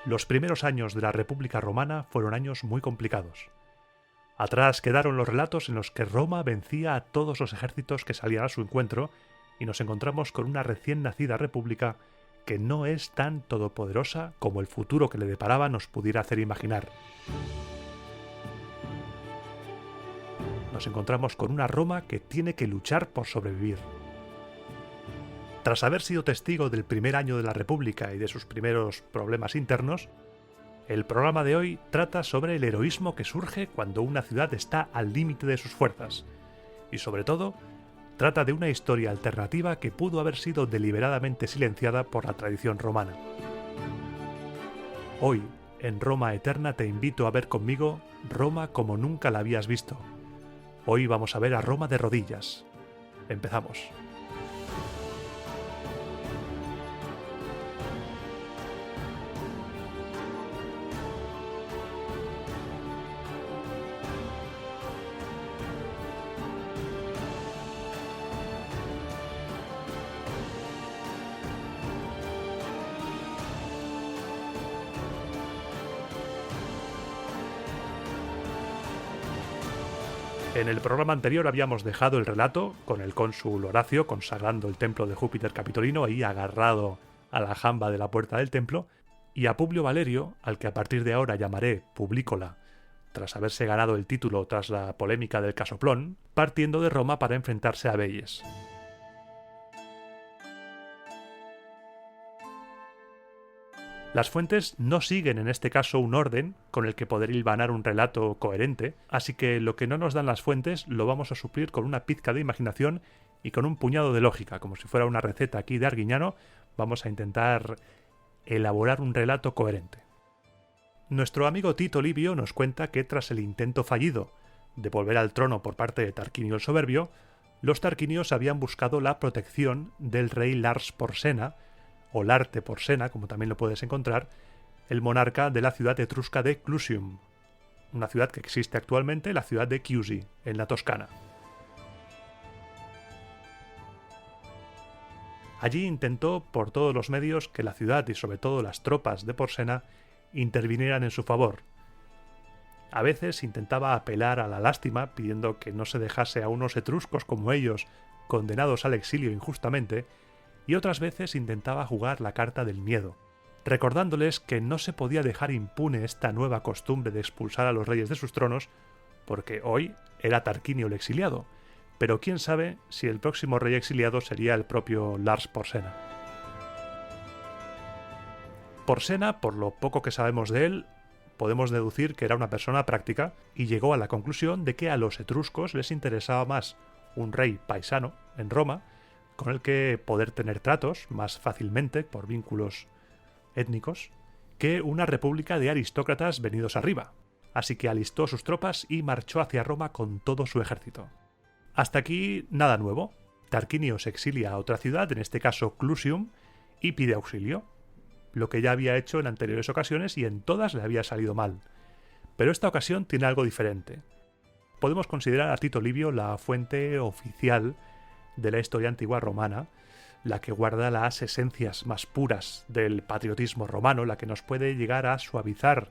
Los primeros años de la República Romana fueron años muy complicados. Atrás quedaron los relatos en los que Roma vencía a todos los ejércitos que salían a su encuentro y nos encontramos con una recién nacida república que no es tan todopoderosa como el futuro que le deparaba nos pudiera hacer imaginar. Nos encontramos con una Roma que tiene que luchar por sobrevivir. Tras haber sido testigo del primer año de la República y de sus primeros problemas internos, el programa de hoy trata sobre el heroísmo que surge cuando una ciudad está al límite de sus fuerzas, y sobre todo, trata de una historia alternativa que pudo haber sido deliberadamente silenciada por la tradición romana. Hoy, en Roma Eterna, te invito a ver conmigo Roma como nunca la habías visto. Hoy vamos a ver a Roma de rodillas. Empezamos. En el programa anterior habíamos dejado el relato con el cónsul Horacio consagrando el templo de Júpiter Capitolino ahí agarrado a la jamba de la puerta del templo, y a Publio Valerio, al que a partir de ahora llamaré Publícola, tras haberse ganado el título tras la polémica del Casoplón, partiendo de Roma para enfrentarse a Veies. Las fuentes no siguen en este caso un orden con el que poder hilvanar un relato coherente, así que lo que no nos dan las fuentes lo vamos a suplir con una pizca de imaginación y con un puñado de lógica, como si fuera una receta aquí de Arguiñano. Vamos a intentar elaborar un relato coherente. Nuestro amigo Tito Livio nos cuenta que tras el intento fallido de volver al trono por parte de Tarquinio el Soberbio, los tarquinios habían buscado la protección del rey Lars Porsena, o Larte Porsena, como también lo puedes encontrar, el monarca de la ciudad etrusca de Clusium, una ciudad que existe actualmente, la ciudad de Chiusi, en la Toscana. Allí intentó por todos los medios que la ciudad y sobre todo las tropas de Porsena intervinieran en su favor. A veces intentaba apelar a la lástima, pidiendo que no se dejase a unos etruscos como ellos condenados al exilio injustamente, y otras veces intentaba jugar la carta del miedo, recordándoles que no se podía dejar impune esta nueva costumbre de expulsar a los reyes de sus tronos, porque hoy era Tarquinio el exiliado, pero quién sabe si el próximo rey exiliado sería el propio Lars Porsena. Porsena, por lo poco que sabemos de él, podemos deducir que era una persona práctica y llegó a la conclusión de que a los etruscos les interesaba más un rey paisano en Roma, con el que poder tener tratos más fácilmente por vínculos étnicos, que una república de aristócratas venidos arriba. Así que alistó sus tropas y marchó hacia Roma con todo su ejército. Hasta aquí nada nuevo. Tarquinio se exilia a otra ciudad, en este caso Clusium, y pide auxilio, lo que ya había hecho en anteriores ocasiones y en todas le había salido mal. Pero esta ocasión tiene algo diferente. Podemos considerar a Tito Livio la fuente oficial de la historia antigua romana, la que guarda las esencias más puras del patriotismo romano, la que nos puede llegar a suavizar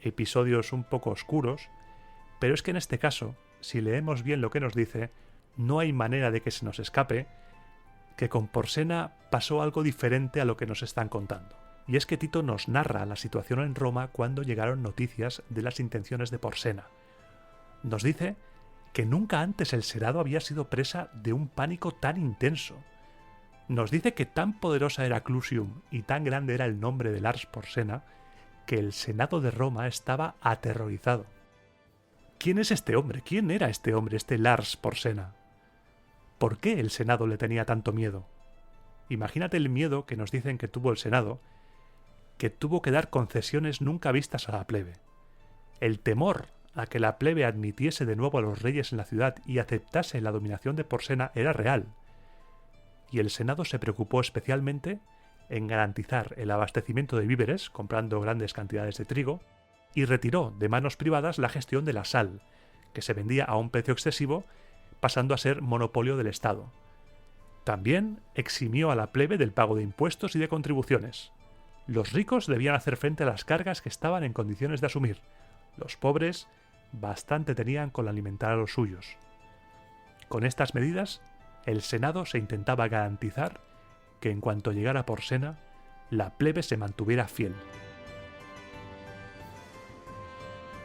episodios un poco oscuros, pero es que en este caso, si leemos bien lo que nos dice, no hay manera de que se nos escape que con Porsena pasó algo diferente a lo que nos están contando. Y es que Tito nos narra la situación en Roma cuando llegaron noticias de las intenciones de Porsena. Nos dice que nunca antes el Senado había sido presa de un pánico tan intenso. Nos dice que tan poderosa era Clusium y tan grande era el nombre de Lars Porsena que el Senado de Roma estaba aterrorizado. ¿Quién es este hombre? ¿Quién era este hombre, este Lars Porsena? ¿Por qué el Senado le tenía tanto miedo? Imagínate el miedo que nos dicen que tuvo el Senado, que tuvo que dar concesiones nunca vistas a la plebe. El temor a que la plebe admitiese de nuevo a los reyes en la ciudad y aceptase la dominación de Porsena era real, y el Senado se preocupó especialmente en garantizar el abastecimiento de víveres, comprando grandes cantidades de trigo, y retiró de manos privadas la gestión de la sal, que se vendía a un precio excesivo, pasando a ser monopolio del Estado. También eximió a la plebe del pago de impuestos y de contribuciones. Los ricos debían hacer frente a las cargas que estaban en condiciones de asumir. Los pobres bastante tenían con alimentar a los suyos. Con estas medidas, el Senado se intentaba garantizar que en cuanto llegara Porsena, la plebe se mantuviera fiel.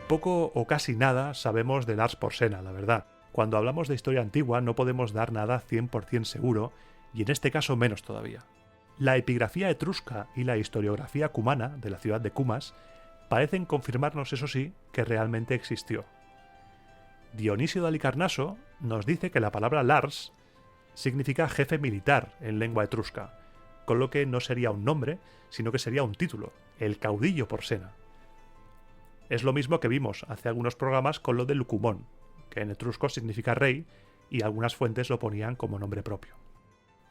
Poco o casi nada sabemos de Lars Porsena, la verdad. Cuando hablamos de historia antigua no podemos dar nada 100% seguro, y en este caso menos todavía. La epigrafía etrusca y la historiografía cumana de la ciudad de Cumas parecen confirmarnos, eso sí, que realmente existió. Dionisio de Halicarnaso nos dice que la palabra Lars significa jefe militar en lengua etrusca, con lo que no sería un nombre, sino que sería un título, el caudillo Porsena. Es lo mismo que vimos hace algunos programas con lo de Lucumón, que en etrusco significa rey, y algunas fuentes lo ponían como nombre propio.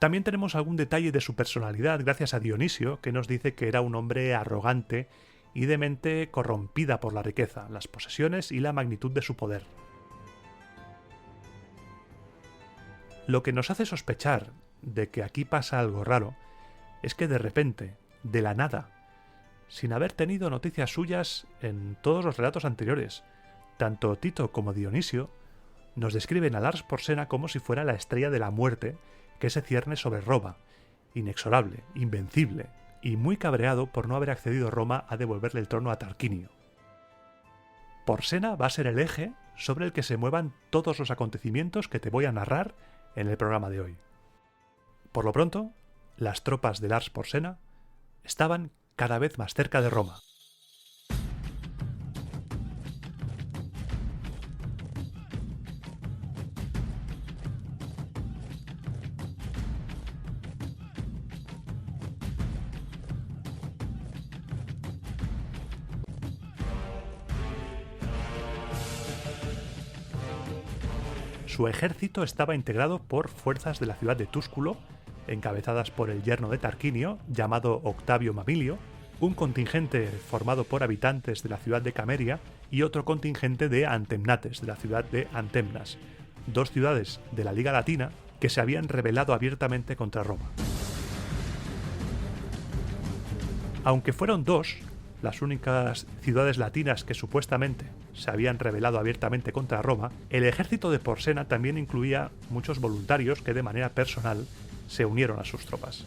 También tenemos algún detalle de su personalidad gracias a Dionisio, que nos dice que era un hombre arrogante y de mente corrompida por la riqueza, las posesiones y la magnitud de su poder. Lo que nos hace sospechar de que aquí pasa algo raro es que de repente, de la nada, sin haber tenido noticias suyas en todos los relatos anteriores, tanto Tito como Dionisio nos describen a Lars Porsena como si fuera la estrella de la muerte que se cierne sobre Roma, inexorable, invencible y muy cabreado por no haber accedido Roma a devolverle el trono a Tarquinio. Porsena va a ser el eje sobre el que se muevan todos los acontecimientos que te voy a narrar en el programa de hoy. Por lo pronto, las tropas de Lars Porsena estaban cada vez más cerca de Roma. Su ejército estaba integrado por fuerzas de la ciudad de Túsculo, encabezadas por el yerno de Tarquinio, llamado Octavio Mamilio, un contingente formado por habitantes de la ciudad de Cameria y otro contingente de antemnates de la ciudad de Antemnas, dos ciudades de la Liga Latina que se habían rebelado abiertamente contra Roma. Aunque fueron dos las únicas ciudades latinas que supuestamente se habían rebelado abiertamente contra Roma, el ejército de Porsena también incluía muchos voluntarios que de manera personal se unieron a sus tropas.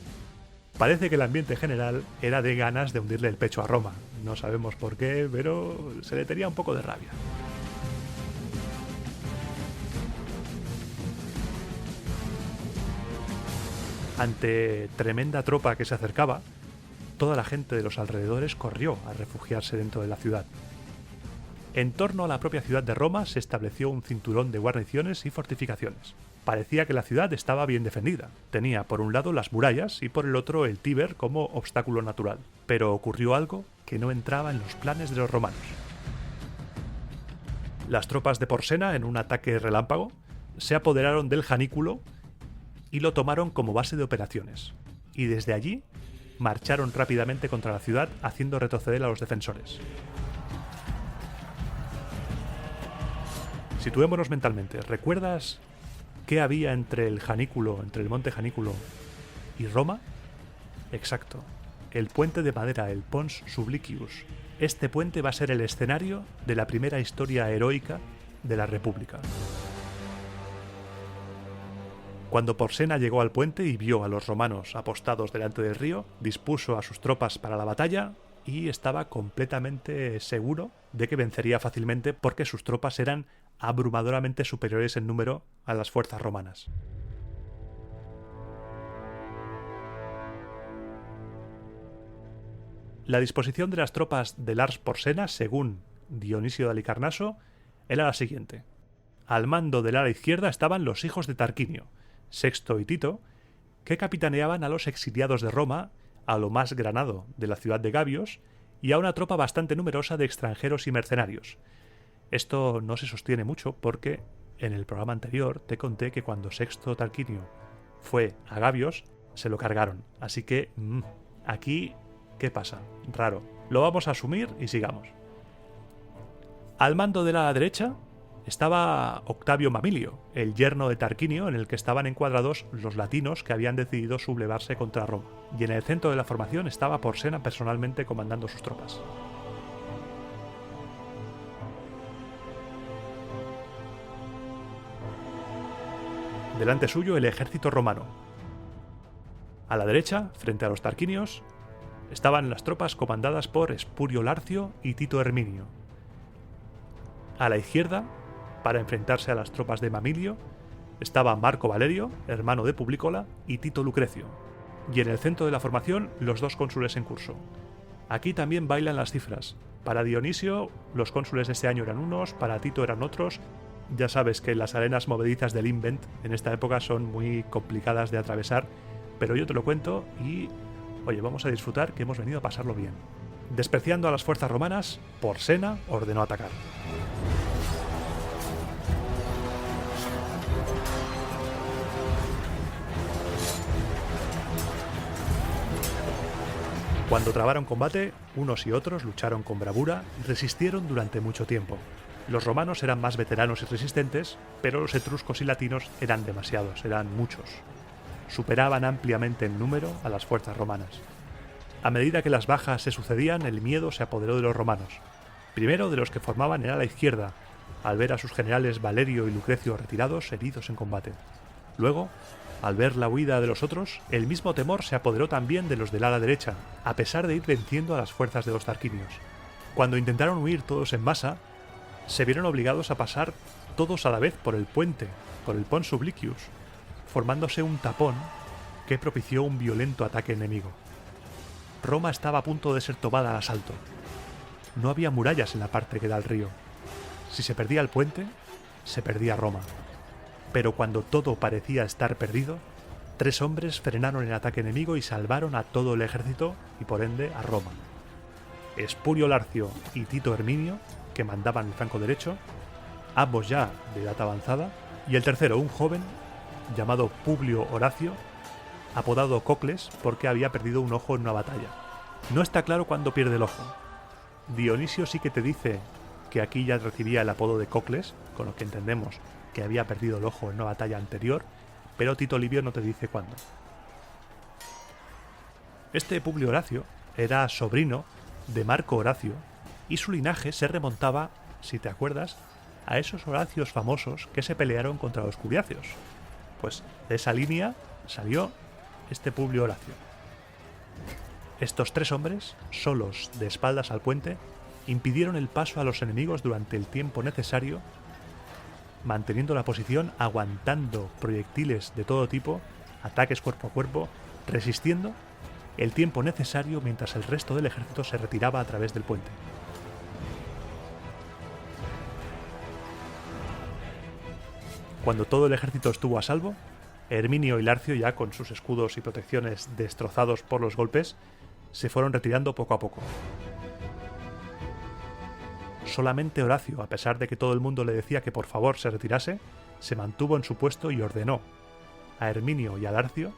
Parece que el ambiente general era de ganas de hundirle el pecho a Roma. No sabemos por qué, pero se le tenía un poco de rabia. Ante tremenda tropa que se acercaba, toda la gente de los alrededores corrió a refugiarse dentro de la ciudad. En torno a la propia ciudad de Roma se estableció un cinturón de guarniciones y fortificaciones. Parecía que la ciudad estaba bien defendida. Tenía por un lado las murallas y por el otro el Tíber como obstáculo natural. Pero ocurrió algo que no entraba en los planes de los romanos. Las tropas de Porsena, en un ataque relámpago, se apoderaron del Janículo y lo tomaron como base de operaciones. Y desde allí marcharon rápidamente contra la ciudad, haciendo retroceder a los defensores. Situémonos mentalmente. ¿Recuerdas qué había entre el Janículo, entre el monte Janículo y Roma? Exacto. El puente de madera, el Pons Sublicius. Este puente va a ser el escenario de la primera historia heroica de la República. Cuando Porsena llegó al puente y vio a los romanos apostados delante del río, dispuso a sus tropas para la batalla y estaba completamente seguro de que vencería fácilmente porque sus tropas eran abrumadoramente superiores en número a las fuerzas romanas. La disposición de las tropas de Lars Porsena, según Dionisio de Halicarnaso, era la siguiente. Al mando del ala izquierda estaban los hijos de Tarquinio, Sexto y Tito, que capitaneaban a los exiliados de Roma, a lo más granado de la ciudad de Gabios, y a una tropa bastante numerosa de extranjeros y mercenarios. Esto no se sostiene mucho porque en el programa anterior te conté que cuando Sexto Tarquinio fue a Gabios, se lo cargaron. Así que, aquí, ¿qué pasa? Raro. Lo vamos a asumir y sigamos. Al mando de la derecha estaba Octavio Mamilio, el yerno de Tarquinio, en el que estaban encuadrados los latinos que habían decidido sublevarse contra Roma, y en el centro de la formación estaba Porsena personalmente comandando sus tropas. Delante suyo el ejército romano. A la derecha, frente a los tarquinios, estaban las tropas comandadas por Espurio Larcio y Tito Herminio. A la izquierda, para enfrentarse a las tropas de Mamilio, estaba Marco Valerio, hermano de Publícola, y Tito Lucrecio. Y en el centro de la formación, los dos cónsules en curso. Aquí también bailan las cifras. Para Dionisio, los cónsules de este año eran unos, para Tito eran otros. Ya sabes que las arenas movedizas del Invent en esta época son muy complicadas de atravesar, pero yo te lo cuento y, oye, vamos a disfrutar que hemos venido a pasarlo bien. Despreciando a las fuerzas romanas, Porsena ordenó atacar. Cuando trabaron combate, unos y otros lucharon con bravura y resistieron durante mucho tiempo. Los romanos eran más veteranos y resistentes, pero los etruscos y latinos eran demasiados, eran muchos. Superaban ampliamente en número a las fuerzas romanas. A medida que las bajas se sucedían, el miedo se apoderó de los romanos. Primero de los que formaban el ala izquierda, al ver a sus generales Valerio y Lucrecio retirados, heridos en combate. Luego, al ver la huida de los otros, el mismo temor se apoderó también de los del ala derecha, a pesar de ir venciendo a las fuerzas de los tarquinios. Cuando intentaron huir todos en masa, se vieron obligados a pasar todos a la vez por el puente, por el Pons Sublicius, formándose un tapón que propició un violento ataque enemigo. Roma estaba a punto de ser tomada al asalto. No había murallas en la parte que da al río. Si se perdía el puente, se perdía Roma. Pero cuando todo parecía estar perdido, 3 hombres frenaron el ataque enemigo y salvaron a todo el ejército y por ende a Roma. Espurio Larcio y Tito Herminio, que mandaban el flanco derecho, ambos ya de edad avanzada, y el tercero, un joven llamado Publio Horacio, apodado Cocles porque había perdido un ojo en una batalla. No está claro cuándo pierde el ojo. Dionisio sí que te dice que aquí ya recibía el apodo de Cocles, con lo que entendemos que había perdido el ojo en una batalla anterior, pero Tito Livio no te dice cuándo. Este Publio Horacio era sobrino de Marco Horacio, y su linaje se remontaba, si te acuerdas, a esos Horacios famosos que se pelearon contra los Curiacios. Pues de esa línea salió este Publio Horacio. Estos 3 hombres, solos de espaldas al puente, impidieron el paso a los enemigos durante el tiempo necesario, manteniendo la posición, aguantando proyectiles de todo tipo, ataques cuerpo a cuerpo, resistiendo el tiempo necesario mientras el resto del ejército se retiraba a través del puente. Cuando todo el ejército estuvo a salvo, Herminio y Larcio, ya con sus escudos y protecciones destrozados por los golpes, se fueron retirando poco a poco. Solamente Horacio, a pesar de que todo el mundo le decía que por favor se retirase, se mantuvo en su puesto y ordenó a Herminio y a Larcio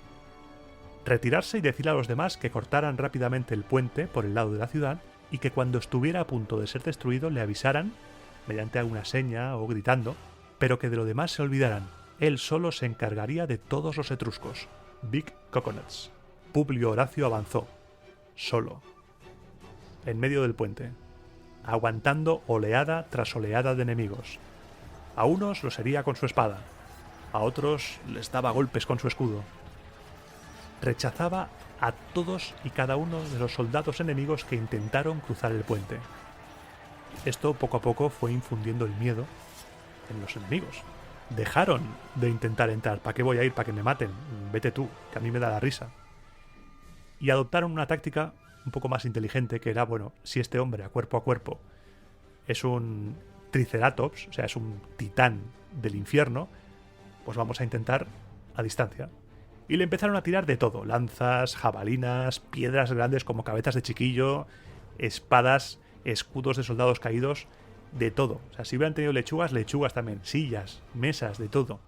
retirarse y decirle a los demás que cortaran rápidamente el puente por el lado de la ciudad y que cuando estuviera a punto de ser destruido le avisaran, mediante alguna seña o gritando, pero que de lo demás se olvidaran. Él solo se encargaría de todos los etruscos. Big Coconuts. Publio Horacio avanzó, solo, en medio del puente, aguantando oleada tras oleada de enemigos. A unos los hería con su espada, a otros les daba golpes con su escudo. Rechazaba a todos y cada uno de los soldados enemigos que intentaron cruzar el puente. Esto poco a poco fue infundiendo el miedo en los enemigos. Dejaron de intentar entrar. ¿Para qué voy a ir? ¿Para que me maten? Vete tú, que a mí me da la risa. Y adoptaron una táctica un poco más inteligente, que era, bueno, si este hombre a cuerpo es un triceratops, o sea, es un titán del infierno, pues vamos a intentar a distancia. Y le empezaron a tirar de todo: lanzas, jabalinas, piedras grandes como cabezas de chiquillo, espadas, escudos de soldados caídos, de todo. O sea, si hubieran tenido lechugas, lechugas también, sillas, mesas, de todo.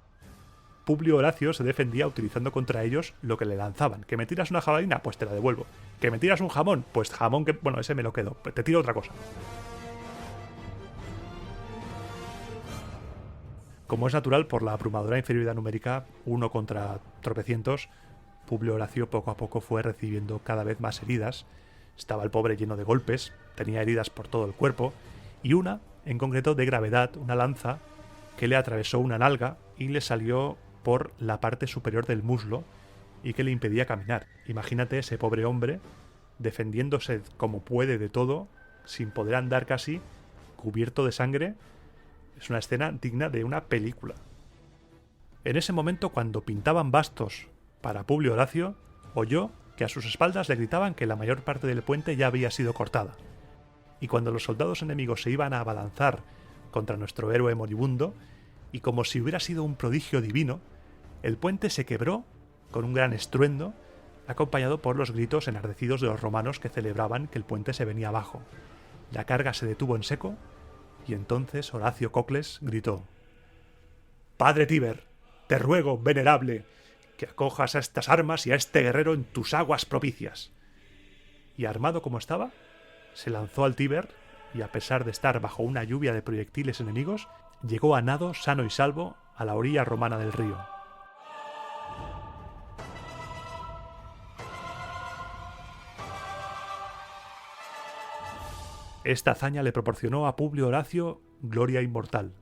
Publio Horacio se defendía utilizando contra ellos lo que le lanzaban. ¿Que me tiras una jabalina? Pues te la devuelvo. ¿Que me tiras un jamón? Pues jamón que... bueno, ese me lo quedo. Te tiro otra cosa. Como es natural, por la abrumadora inferioridad numérica, 1 contra tropecientos, Publio Horacio poco a poco fue recibiendo cada vez más heridas. Estaba el pobre lleno de golpes, tenía heridas por todo el cuerpo, y una, en concreto de gravedad, una lanza, que le atravesó una nalga y le salió por la parte superior del muslo y que le impedía caminar. Imagínate ese pobre hombre defendiéndose como puede de todo, sin poder andar casi, cubierto de sangre. Es una escena digna de una película. En ese momento, cuando pintaban bastos para Publio Horacio, oyó que a sus espaldas le gritaban que la mayor parte del puente ya había sido cortada. Y cuando los soldados enemigos se iban a abalanzar contra nuestro héroe moribundo, y como si hubiera sido un prodigio divino, el puente se quebró con un gran estruendo, acompañado por los gritos enardecidos de los romanos que celebraban que el puente se venía abajo. La carga se detuvo en seco, y entonces Horacio Cocles gritó: «Padre Tíber, te ruego, venerable, que acojas a estas armas y a este guerrero en tus aguas propicias». Y armado como estaba, se lanzó al Tíber, y a pesar de estar bajo una lluvia de proyectiles enemigos, llegó a nado sano y salvo a la orilla romana del río. Esta hazaña le proporcionó a Publio Horacio gloria inmortal.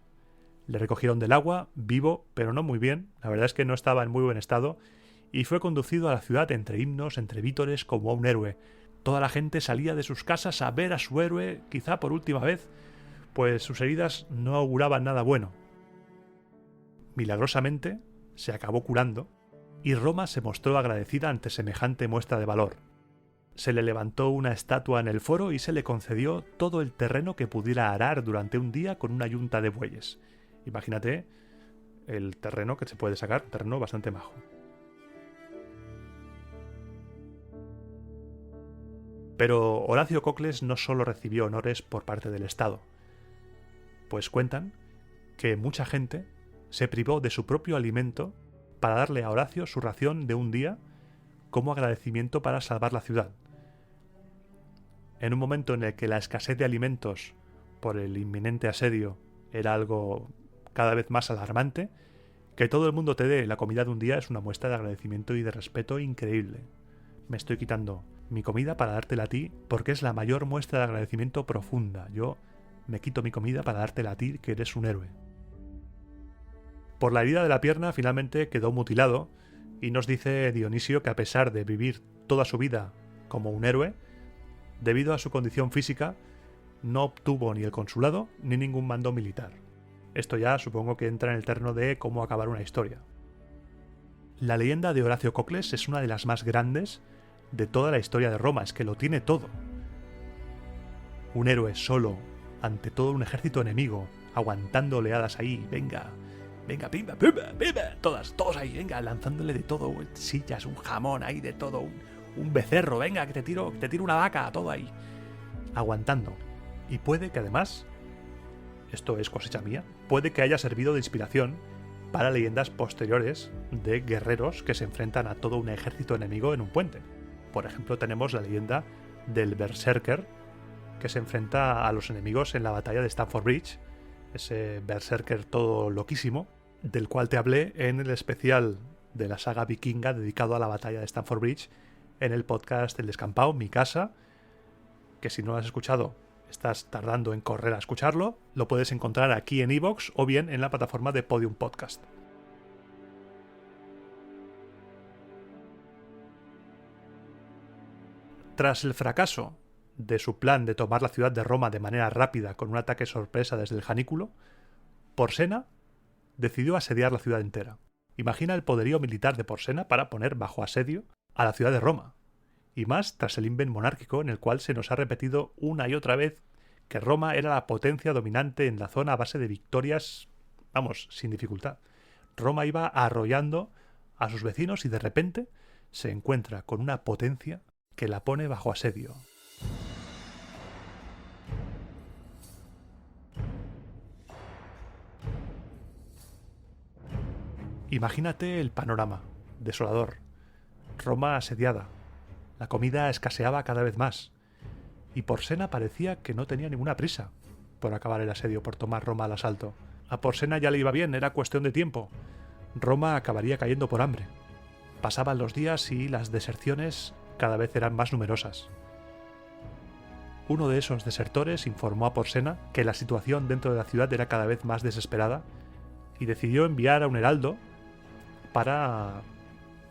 Le recogieron del agua, vivo, pero no muy bien, la verdad es que no estaba en muy buen estado, y fue conducido a la ciudad entre himnos, entre vítores, como a un héroe. Toda la gente salía de sus casas a ver a su héroe, quizá por última vez, pues sus heridas no auguraban nada bueno. Milagrosamente, se acabó curando, y Roma se mostró agradecida ante semejante muestra de valor. Se le levantó una estatua en el foro y se le concedió todo el terreno que pudiera arar durante un día con una yunta de bueyes. Imagínate el terreno que se puede sacar, un terreno bastante majo. Pero Horacio Cocles no solo recibió honores por parte del Estado, pues cuentan que mucha gente se privó de su propio alimento para darle a Horacio su ración de un día como agradecimiento para salvar la ciudad. En un momento en el que la escasez de alimentos por el inminente asedio era algo cada vez más alarmante, que todo el mundo te dé la comida de un día es una muestra de agradecimiento y de respeto increíble. Me estoy quitando mi comida para dártela a ti porque es la mayor muestra de agradecimiento profunda. Yo me quito mi comida para dártela a ti, que eres un héroe. Por la herida de la pierna finalmente quedó mutilado, y nos dice Dionisio que a pesar de vivir toda su vida como un héroe, debido a su condición física, no obtuvo ni el consulado ni ningún mando militar. Esto ya supongo que entra en el terreno de cómo acabar una historia. La leyenda de Horacio Cocles es una de las más grandes de toda la historia de Roma, es que lo tiene todo. Un héroe solo, ante todo un ejército enemigo, aguantando oleadas ahí, venga, pimba, todos ahí, venga, lanzándole de todo, sillas, un jamón ahí, de todo, un becerro, venga, que te tiro una vaca, todo ahí, aguantando. Y puede que además, esto es cosecha mía, puede que haya servido de inspiración para leyendas posteriores de guerreros que se enfrentan a todo un ejército enemigo en un puente. Por ejemplo, tenemos la leyenda del Berserker, que se enfrenta a los enemigos en la batalla de Stamford Bridge, ese Berserker todo loquísimo, del cual te hablé en el especial de la saga vikinga dedicado a la batalla de Stamford Bridge, en el podcast El Descampado, mi casa, que si no lo has escuchado, estás tardando en correr a escucharlo, lo puedes encontrar aquí en iVoox o bien en la plataforma de Podium Podcast. Tras el fracaso de su plan de tomar la ciudad de Roma de manera rápida con un ataque sorpresa desde el Janículo, Porsena decidió asediar la ciudad entera. Imagina el poderío militar de Porsena para poner bajo asedio a la ciudad de Roma. Y más tras el invent monárquico en el cual se nos ha repetido una y otra vez que Roma era la potencia dominante en la zona a base de victorias, vamos, sin dificultad. Roma iba arrollando a sus vecinos y de repente se encuentra con una potencia que la pone bajo asedio. Imagínate el panorama, desolador. Roma asediada. La comida escaseaba cada vez más. Y Porsena parecía que no tenía ninguna prisa por acabar el asedio, por tomar Roma al asalto. A Porsena ya le iba bien, era cuestión de tiempo. Roma acabaría cayendo por hambre. Pasaban los días y las deserciones cada vez eran más numerosas. Uno de esos desertores informó a Porsena que la situación dentro de la ciudad era cada vez más desesperada y decidió enviar a un heraldo para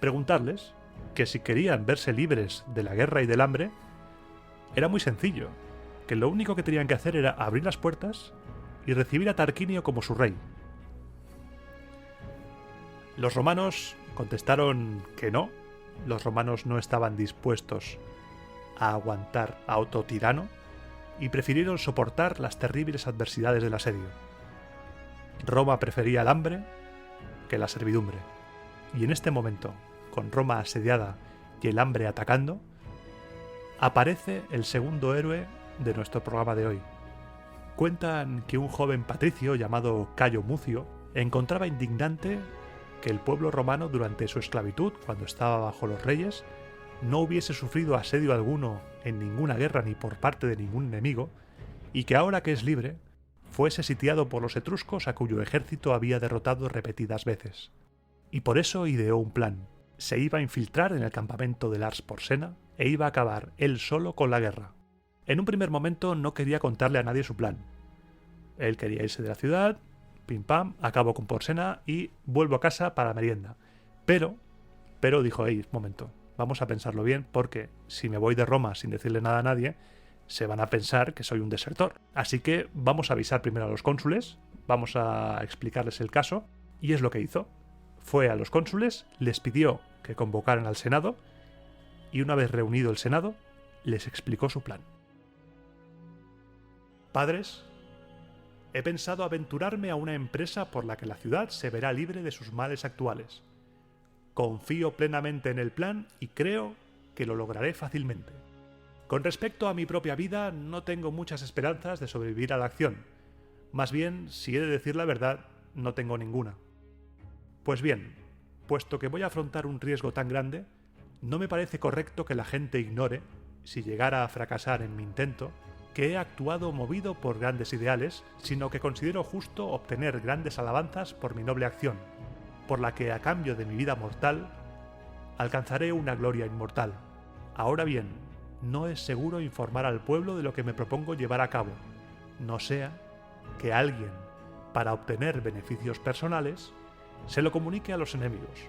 preguntarles que si querían verse libres de la guerra y del hambre, era muy sencillo, que lo único que tenían que hacer era abrir las puertas y recibir a Tarquinio como su rey. Los romanos contestaron que no, los romanos no estaban dispuestos a aguantar a otro tirano y prefirieron soportar las terribles adversidades del asedio. Roma prefería el hambre que la servidumbre. Y en este momento, con Roma asediada y el hambre atacando, aparece el segundo héroe de nuestro programa de hoy. Cuentan que un joven patricio llamado Cayo Mucio encontraba indignante que el pueblo romano durante su esclavitud, cuando estaba bajo los reyes, no hubiese sufrido asedio alguno en ninguna guerra ni por parte de ningún enemigo, y que ahora que es libre, fuese sitiado por los etruscos a cuyo ejército había derrotado repetidas veces. Y por eso ideó un plan. Se iba a infiltrar en el campamento de Lars Porsena e iba a acabar él solo con la guerra. En un primer momento no quería contarle a nadie su plan. Él quería irse de la ciudad, pim pam, acabo con Porsena y vuelvo a casa para la merienda. Pero dijo, momento, vamos a pensarlo bien porque si me voy de Roma sin decirle nada a nadie, se van a pensar que soy un desertor. Así que vamos a avisar primero a los cónsules, vamos a explicarles el caso, y es lo que hizo. Fue a los cónsules, les pidió que convocaran al Senado, y una vez reunido el Senado, les explicó su plan. Padres, he pensado aventurarme a una empresa por la que la ciudad se verá libre de sus males actuales. Confío plenamente en el plan y creo que lo lograré fácilmente. Con respecto a mi propia vida, no tengo muchas esperanzas de sobrevivir a la acción. Más bien, si he de decir la verdad, no tengo ninguna. Pues bien, puesto que voy a afrontar un riesgo tan grande, no me parece correcto que la gente ignore, si llegara a fracasar en mi intento, que he actuado movido por grandes ideales, sino que considero justo obtener grandes alabanzas por mi noble acción, por la que a cambio de mi vida mortal, alcanzaré una gloria inmortal. Ahora bien, no es seguro informar al pueblo de lo que me propongo llevar a cabo, no sea que alguien, para obtener beneficios personales, se lo comunique a los enemigos,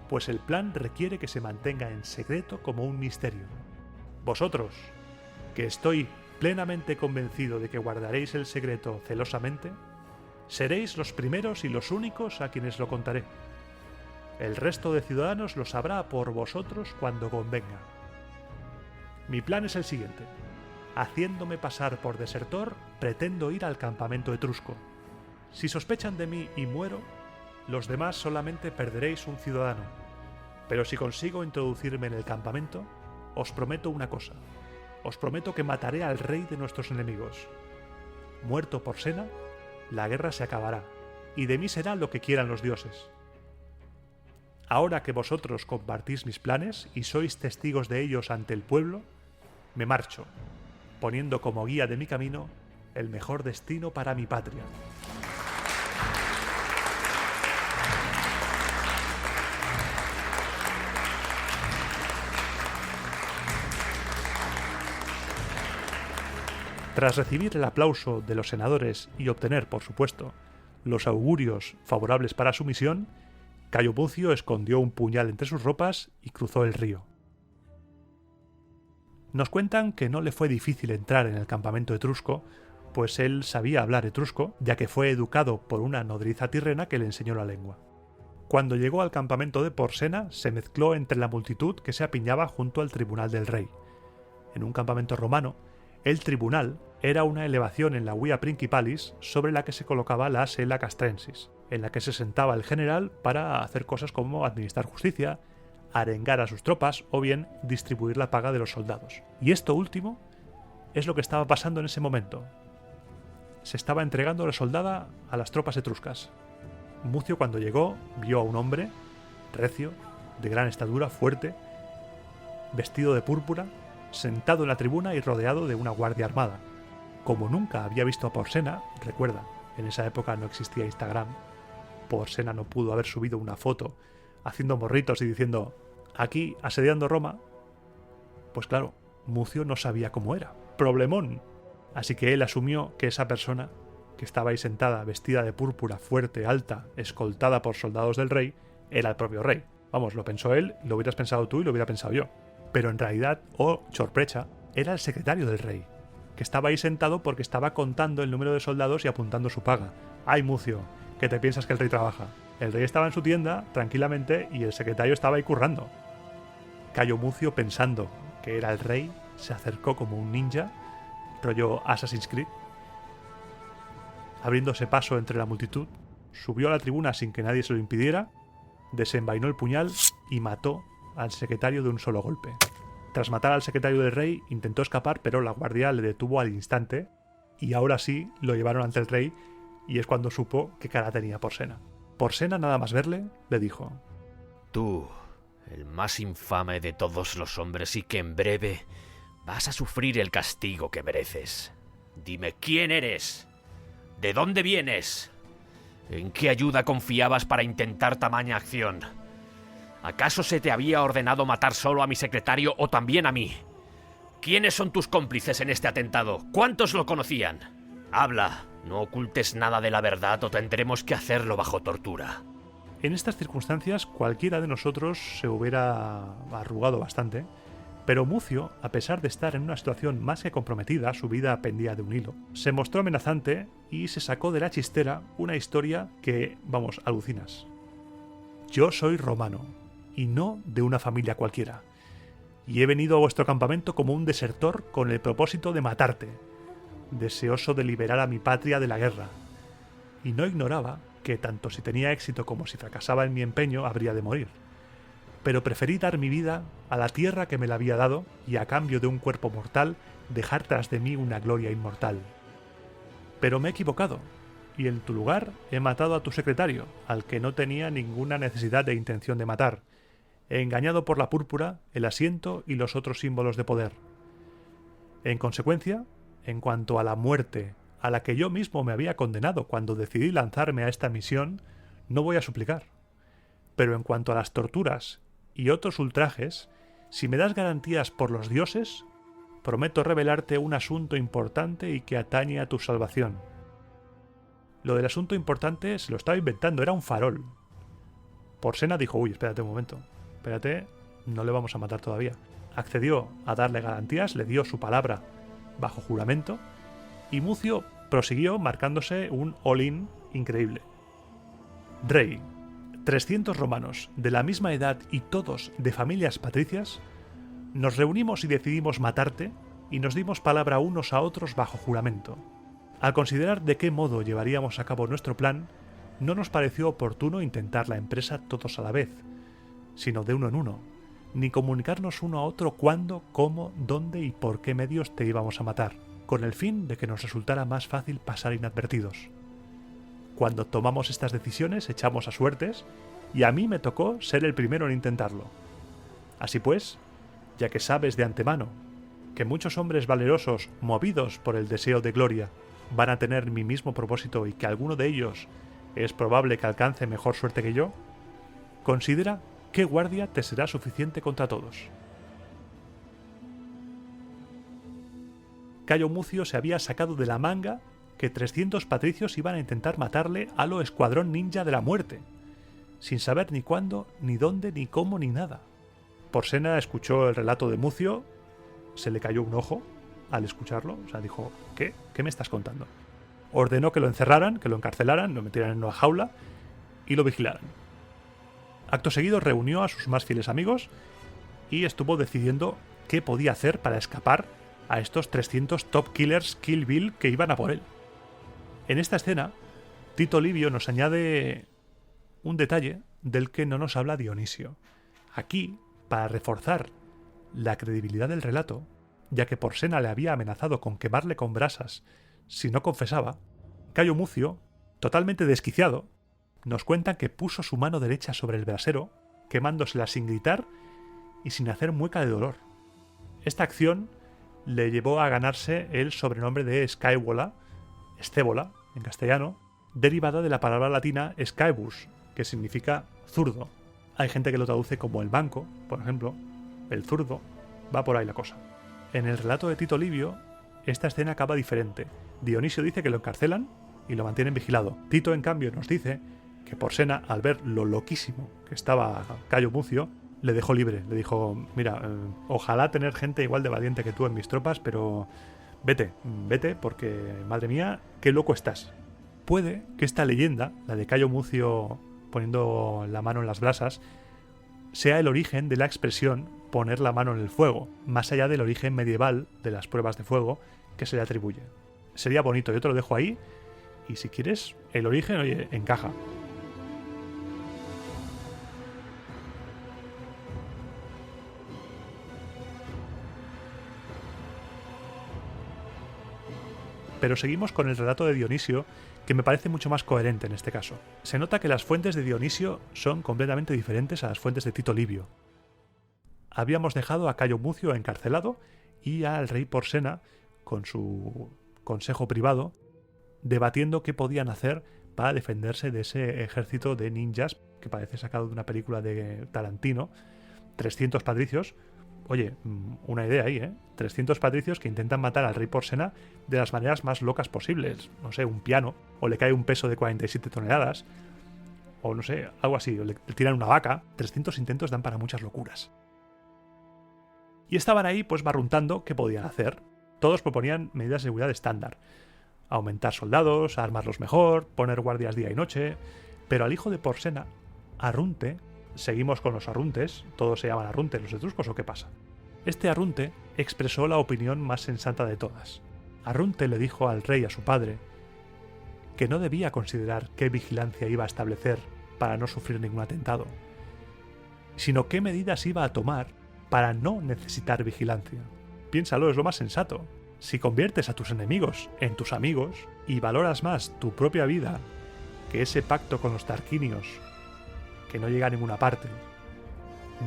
pues el plan requiere que se mantenga en secreto como un misterio. Vosotros, que estoy plenamente convencido de que guardaréis el secreto celosamente, seréis los primeros y los únicos a quienes lo contaré. El resto de ciudadanos lo sabrá por vosotros cuando convenga. Mi plan es el siguiente. Haciéndome pasar por desertor, pretendo ir al campamento etrusco. Si sospechan de mí y muero, los demás solamente perderéis un ciudadano. Pero si consigo introducirme en el campamento, os prometo una cosa. Os prometo que mataré al rey de nuestros enemigos. Muerto Porsena, la guerra se acabará, y de mí será lo que quieran los dioses. Ahora que vosotros compartís mis planes y sois testigos de ellos ante el pueblo, me marcho, poniendo como guía de mi camino el mejor destino para mi patria. Tras recibir el aplauso de los senadores y obtener, por supuesto, los augurios favorables para su misión, Cayo Mucio escondió un puñal entre sus ropas y cruzó el río. Nos cuentan que no le fue difícil entrar en el campamento etrusco, pues él sabía hablar etrusco, ya que fue educado por una nodriza tirrena que le enseñó la lengua. Cuando llegó al campamento de Porsena, se mezcló entre la multitud que se apiñaba junto al tribunal del rey. En un campamento romano, el tribunal era una elevación en la Via Principalis sobre la que se colocaba la Sela Castrensis, en la que se sentaba el general para hacer cosas como administrar justicia, arengar a sus tropas o bien distribuir la paga de los soldados. Y esto último es lo que estaba pasando en ese momento. Se estaba entregando la soldada a las tropas etruscas. Mucio, cuando llegó, vio a un hombre recio, de gran estatura, fuerte, vestido de púrpura, sentado en la tribuna y rodeado de una guardia armada. Como nunca había visto a Porsena, recuerda, en esa época no existía Instagram, Porsena no pudo haber subido una foto haciendo morritos y diciendo aquí asediando Roma, pues claro, Mucio no sabía cómo era. ¡Problemón! Así que él asumió que esa persona, que estaba ahí sentada, vestida de púrpura, fuerte, alta, escoltada por soldados del rey, era el propio rey. Vamos, lo pensó él, lo hubieras pensado tú y lo hubiera pensado yo. Pero en realidad, oh sorpresa, era el secretario del rey, que estaba ahí sentado porque estaba contando el número de soldados y apuntando su paga. ¡Ay, Mucio! ¿Qué te piensas que el rey trabaja? El rey estaba en su tienda, tranquilamente, y el secretario estaba ahí currando. Cayo Mucio, pensando que era el rey, se acercó como un ninja, rollo Assassin's Creed, abriéndose paso entre la multitud, subió a la tribuna sin que nadie se lo impidiera, desenvainó el puñal y mató al secretario de un solo golpe. Tras matar al secretario del rey, intentó escapar, pero la guardia le detuvo al instante y ahora sí lo llevaron ante el rey y es cuando supo qué cara tenía Porsena. Porsena, nada más verle, le dijo: Tú, el más infame de todos los hombres y que en breve vas a sufrir el castigo que mereces. Dime quién eres, de dónde vienes, en qué ayuda confiabas para intentar tamaña acción. ¿Acaso se te había ordenado matar solo a mi secretario o también a mí? ¿Quiénes son tus cómplices en este atentado? ¿Cuántos lo conocían? Habla, no ocultes nada de la verdad o tendremos que hacerlo bajo tortura. En estas circunstancias cualquiera de nosotros se hubiera arrugado bastante, pero Mucio, a pesar de estar en una situación más que comprometida, su vida pendía de un hilo, se mostró amenazante y se sacó de la chistera una historia que, vamos, alucinas. Yo soy romano, y no de una familia cualquiera, y he venido a vuestro campamento como un desertor con el propósito de matarte, deseoso de liberar a mi patria de la guerra, y no ignoraba que tanto si tenía éxito como si fracasaba en mi empeño habría de morir. Pero preferí dar mi vida a la tierra que me la había dado y a cambio de un cuerpo mortal dejar tras de mí una gloria inmortal. Pero me he equivocado, y en tu lugar he matado a tu secretario, al que no tenía ninguna necesidad de intención de matar. He engañado por la púrpura, el asiento y los otros símbolos de poder. En consecuencia, en cuanto a la muerte a la que yo mismo me había condenado cuando decidí lanzarme a esta misión, no voy a suplicar. Pero en cuanto a las torturas y otros ultrajes, si me das garantías por los dioses, prometo revelarte un asunto importante y que atañe a tu salvación. Lo del asunto importante se lo estaba inventando, era un farol. Porsena dijo: uy, espérate un momento, espérate, no le vamos a matar todavía. Accedió a darle garantías, le dio su palabra bajo juramento, y Mucio prosiguió marcándose un all-in increíble. Rey, 300 romanos de la misma edad y todos de familias patricias, nos reunimos y decidimos matarte y nos dimos palabra unos a otros bajo juramento. Al considerar de qué modo llevaríamos a cabo nuestro plan, no nos pareció oportuno intentar la empresa todos a la vez, sino de uno en uno, ni comunicarnos uno a otro cuándo, cómo, dónde y por qué medios te íbamos a matar, con el fin de que nos resultara más fácil pasar inadvertidos. Cuando tomamos estas decisiones echamos a suertes, y a mí me tocó ser el primero en intentarlo. Así pues, ya que sabes de antemano que muchos hombres valerosos, movidos por el deseo de gloria, van a tener mi mismo propósito y que alguno de ellos es probable que alcance mejor suerte que yo, considera qué guardia te será suficiente contra todos. Cayo Mucio se había sacado de la manga que 300 patricios iban a intentar matarle a lo escuadrón ninja de la muerte, sin saber ni cuándo, ni dónde, ni cómo, ni nada. Porsena escuchó el relato de Mucio, se le cayó un ojo al escucharlo, o sea, dijo: ¿qué? ¿Qué me estás contando? Ordenó que lo encerraran, que lo encarcelaran, lo metieran en una jaula y lo vigilaran. Acto seguido reunió a sus más fieles amigos y estuvo decidiendo qué podía hacer para escapar a estos 300 top killers Kill Bill que iban a por él. En esta escena, Tito Livio nos añade un detalle del que no nos habla Dionisio. Aquí, para reforzar la credibilidad del relato, ya que Porsena le había amenazado con quemarle con brasas si no confesaba, Cayo Mucio, totalmente desquiciado, nos cuenta que puso su mano derecha sobre el brasero, quemándosela sin gritar y sin hacer mueca de dolor. Esta acción le llevó a ganarse el sobrenombre de Scévola en castellano, derivada de la palabra latina scaebus, que significa zurdo. Hay gente que lo traduce como el manco, por ejemplo, el zurdo, va por ahí la cosa. En el relato de Tito Livio, esta escena acaba diferente. Dionisio dice que lo encarcelan y lo mantienen vigilado. Tito, en cambio, nos dice que Porsena, al ver lo loquísimo que estaba Cayo Mucio, le dejó libre. Le dijo, mira, ojalá tener gente igual de valiente que tú en mis tropas, pero vete, porque, madre mía, qué loco estás. Puede que esta leyenda, la de Cayo Mucio poniendo la mano en las brasas, sea el origen de la expresión poner la mano en el fuego, más allá del origen medieval de las pruebas de fuego que se le atribuye. Sería bonito, yo te lo dejo ahí, y si quieres, el origen, oye, encaja. Pero seguimos con el relato de Dionisio, que me parece mucho más coherente en este caso. Se nota que las fuentes de Dionisio son completamente diferentes a las fuentes de Tito Livio. Habíamos dejado a Cayo Mucio encarcelado y al rey Porsena, con su consejo privado, debatiendo qué podían hacer para defenderse de ese ejército de ninjas que parece sacado de una película de Tarantino. 300 patricios. Oye, una idea ahí, ¿eh? 300 patricios que intentan matar al rey Porsena de las maneras más locas posibles. No sé, un piano, o le cae un peso de 47 toneladas, o no sé, algo así, o le tiran una vaca. 300 intentos dan para muchas locuras. Y estaban ahí, pues, barruntando qué podían hacer. Todos proponían medidas de seguridad estándar. Aumentar soldados, armarlos mejor, poner guardias día y noche. Pero al hijo de Porsena, Arrunte, seguimos con los Arruntes, todos se llaman Arruntes los etruscos, ¿o qué pasa? Este Arrunte expresó la opinión más sensata de todas. Arrunte le dijo al rey, a su padre, que no debía considerar qué vigilancia iba a establecer para no sufrir ningún atentado, sino qué medidas iba a tomar para no necesitar vigilancia. Piénsalo, es lo más sensato. Si conviertes a tus enemigos en tus amigos y valoras más tu propia vida que ese pacto con los tarquinios que no llega a ninguna parte,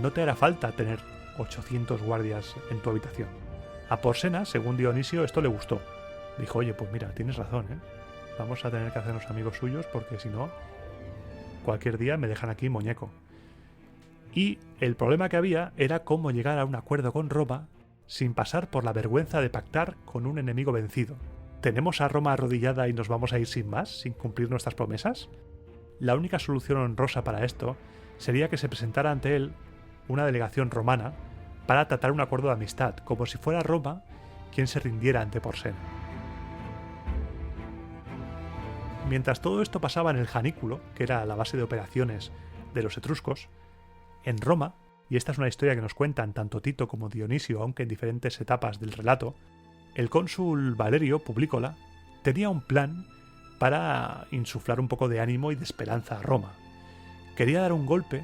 no te hará falta tener 800 guardias en tu habitación. A Porsena, según Dionisio, esto le gustó. Dijo, oye, pues mira, tienes razón, ¿eh? Vamos a tener que hacernos amigos suyos porque si no, cualquier día me dejan aquí muñeco. Y el problema que había era cómo llegar a un acuerdo con Roma sin pasar por la vergüenza de pactar con un enemigo vencido. ¿Tenemos a Roma arrodillada y nos vamos a ir sin más, sin cumplir nuestras promesas? La única solución honrosa para esto sería que se presentara ante él una delegación romana para tratar un acuerdo de amistad, como si fuera Roma quien se rindiera ante Porsena. Mientras todo esto pasaba en el Janículo, que era la base de operaciones de los etruscos, en Roma, y esta es una historia que nos cuentan tanto Tito como Dionisio, aunque en diferentes etapas del relato, el cónsul Valerio Publícola tenía un plan para insuflar un poco de ánimo y de esperanza a Roma. Quería dar un golpe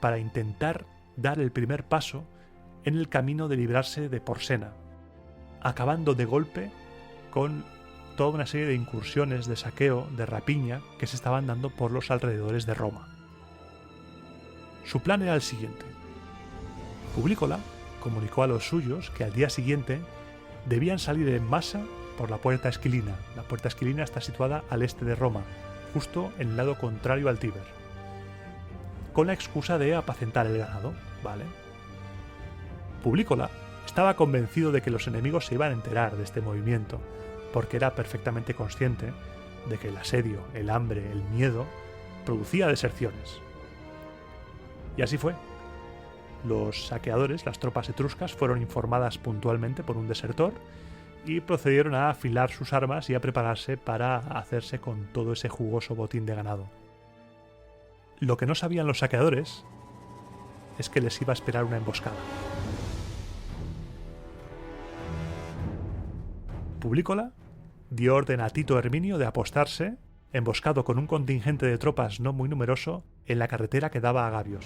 para intentar dar el primer paso en el camino de librarse de Porsena, acabando de golpe con toda una serie de incursiones, de saqueo, de rapiña que se estaban dando por los alrededores de Roma. Su plan era el siguiente. Publícola comunicó a los suyos que al día siguiente debían salir en masa por la Puerta Esquilina. La Puerta Esquilina está situada al este de Roma, justo en el lado contrario al Tíber, con la excusa de apacentar el ganado, ¿vale? Publícola estaba convencido de que los enemigos se iban a enterar de este movimiento, porque era perfectamente consciente de que el asedio, el hambre, el miedo producía deserciones. Y así fue. Los saqueadores, las tropas etruscas, fueron informadas puntualmente por un desertor y procedieron a afilar sus armas y a prepararse para hacerse con todo ese jugoso botín de ganado. Lo que no sabían los saqueadores es que les iba a esperar una emboscada. Publícola dio orden a Tito Herminio de apostarse, emboscado con un contingente de tropas no muy numeroso, en la carretera que daba a Gabios.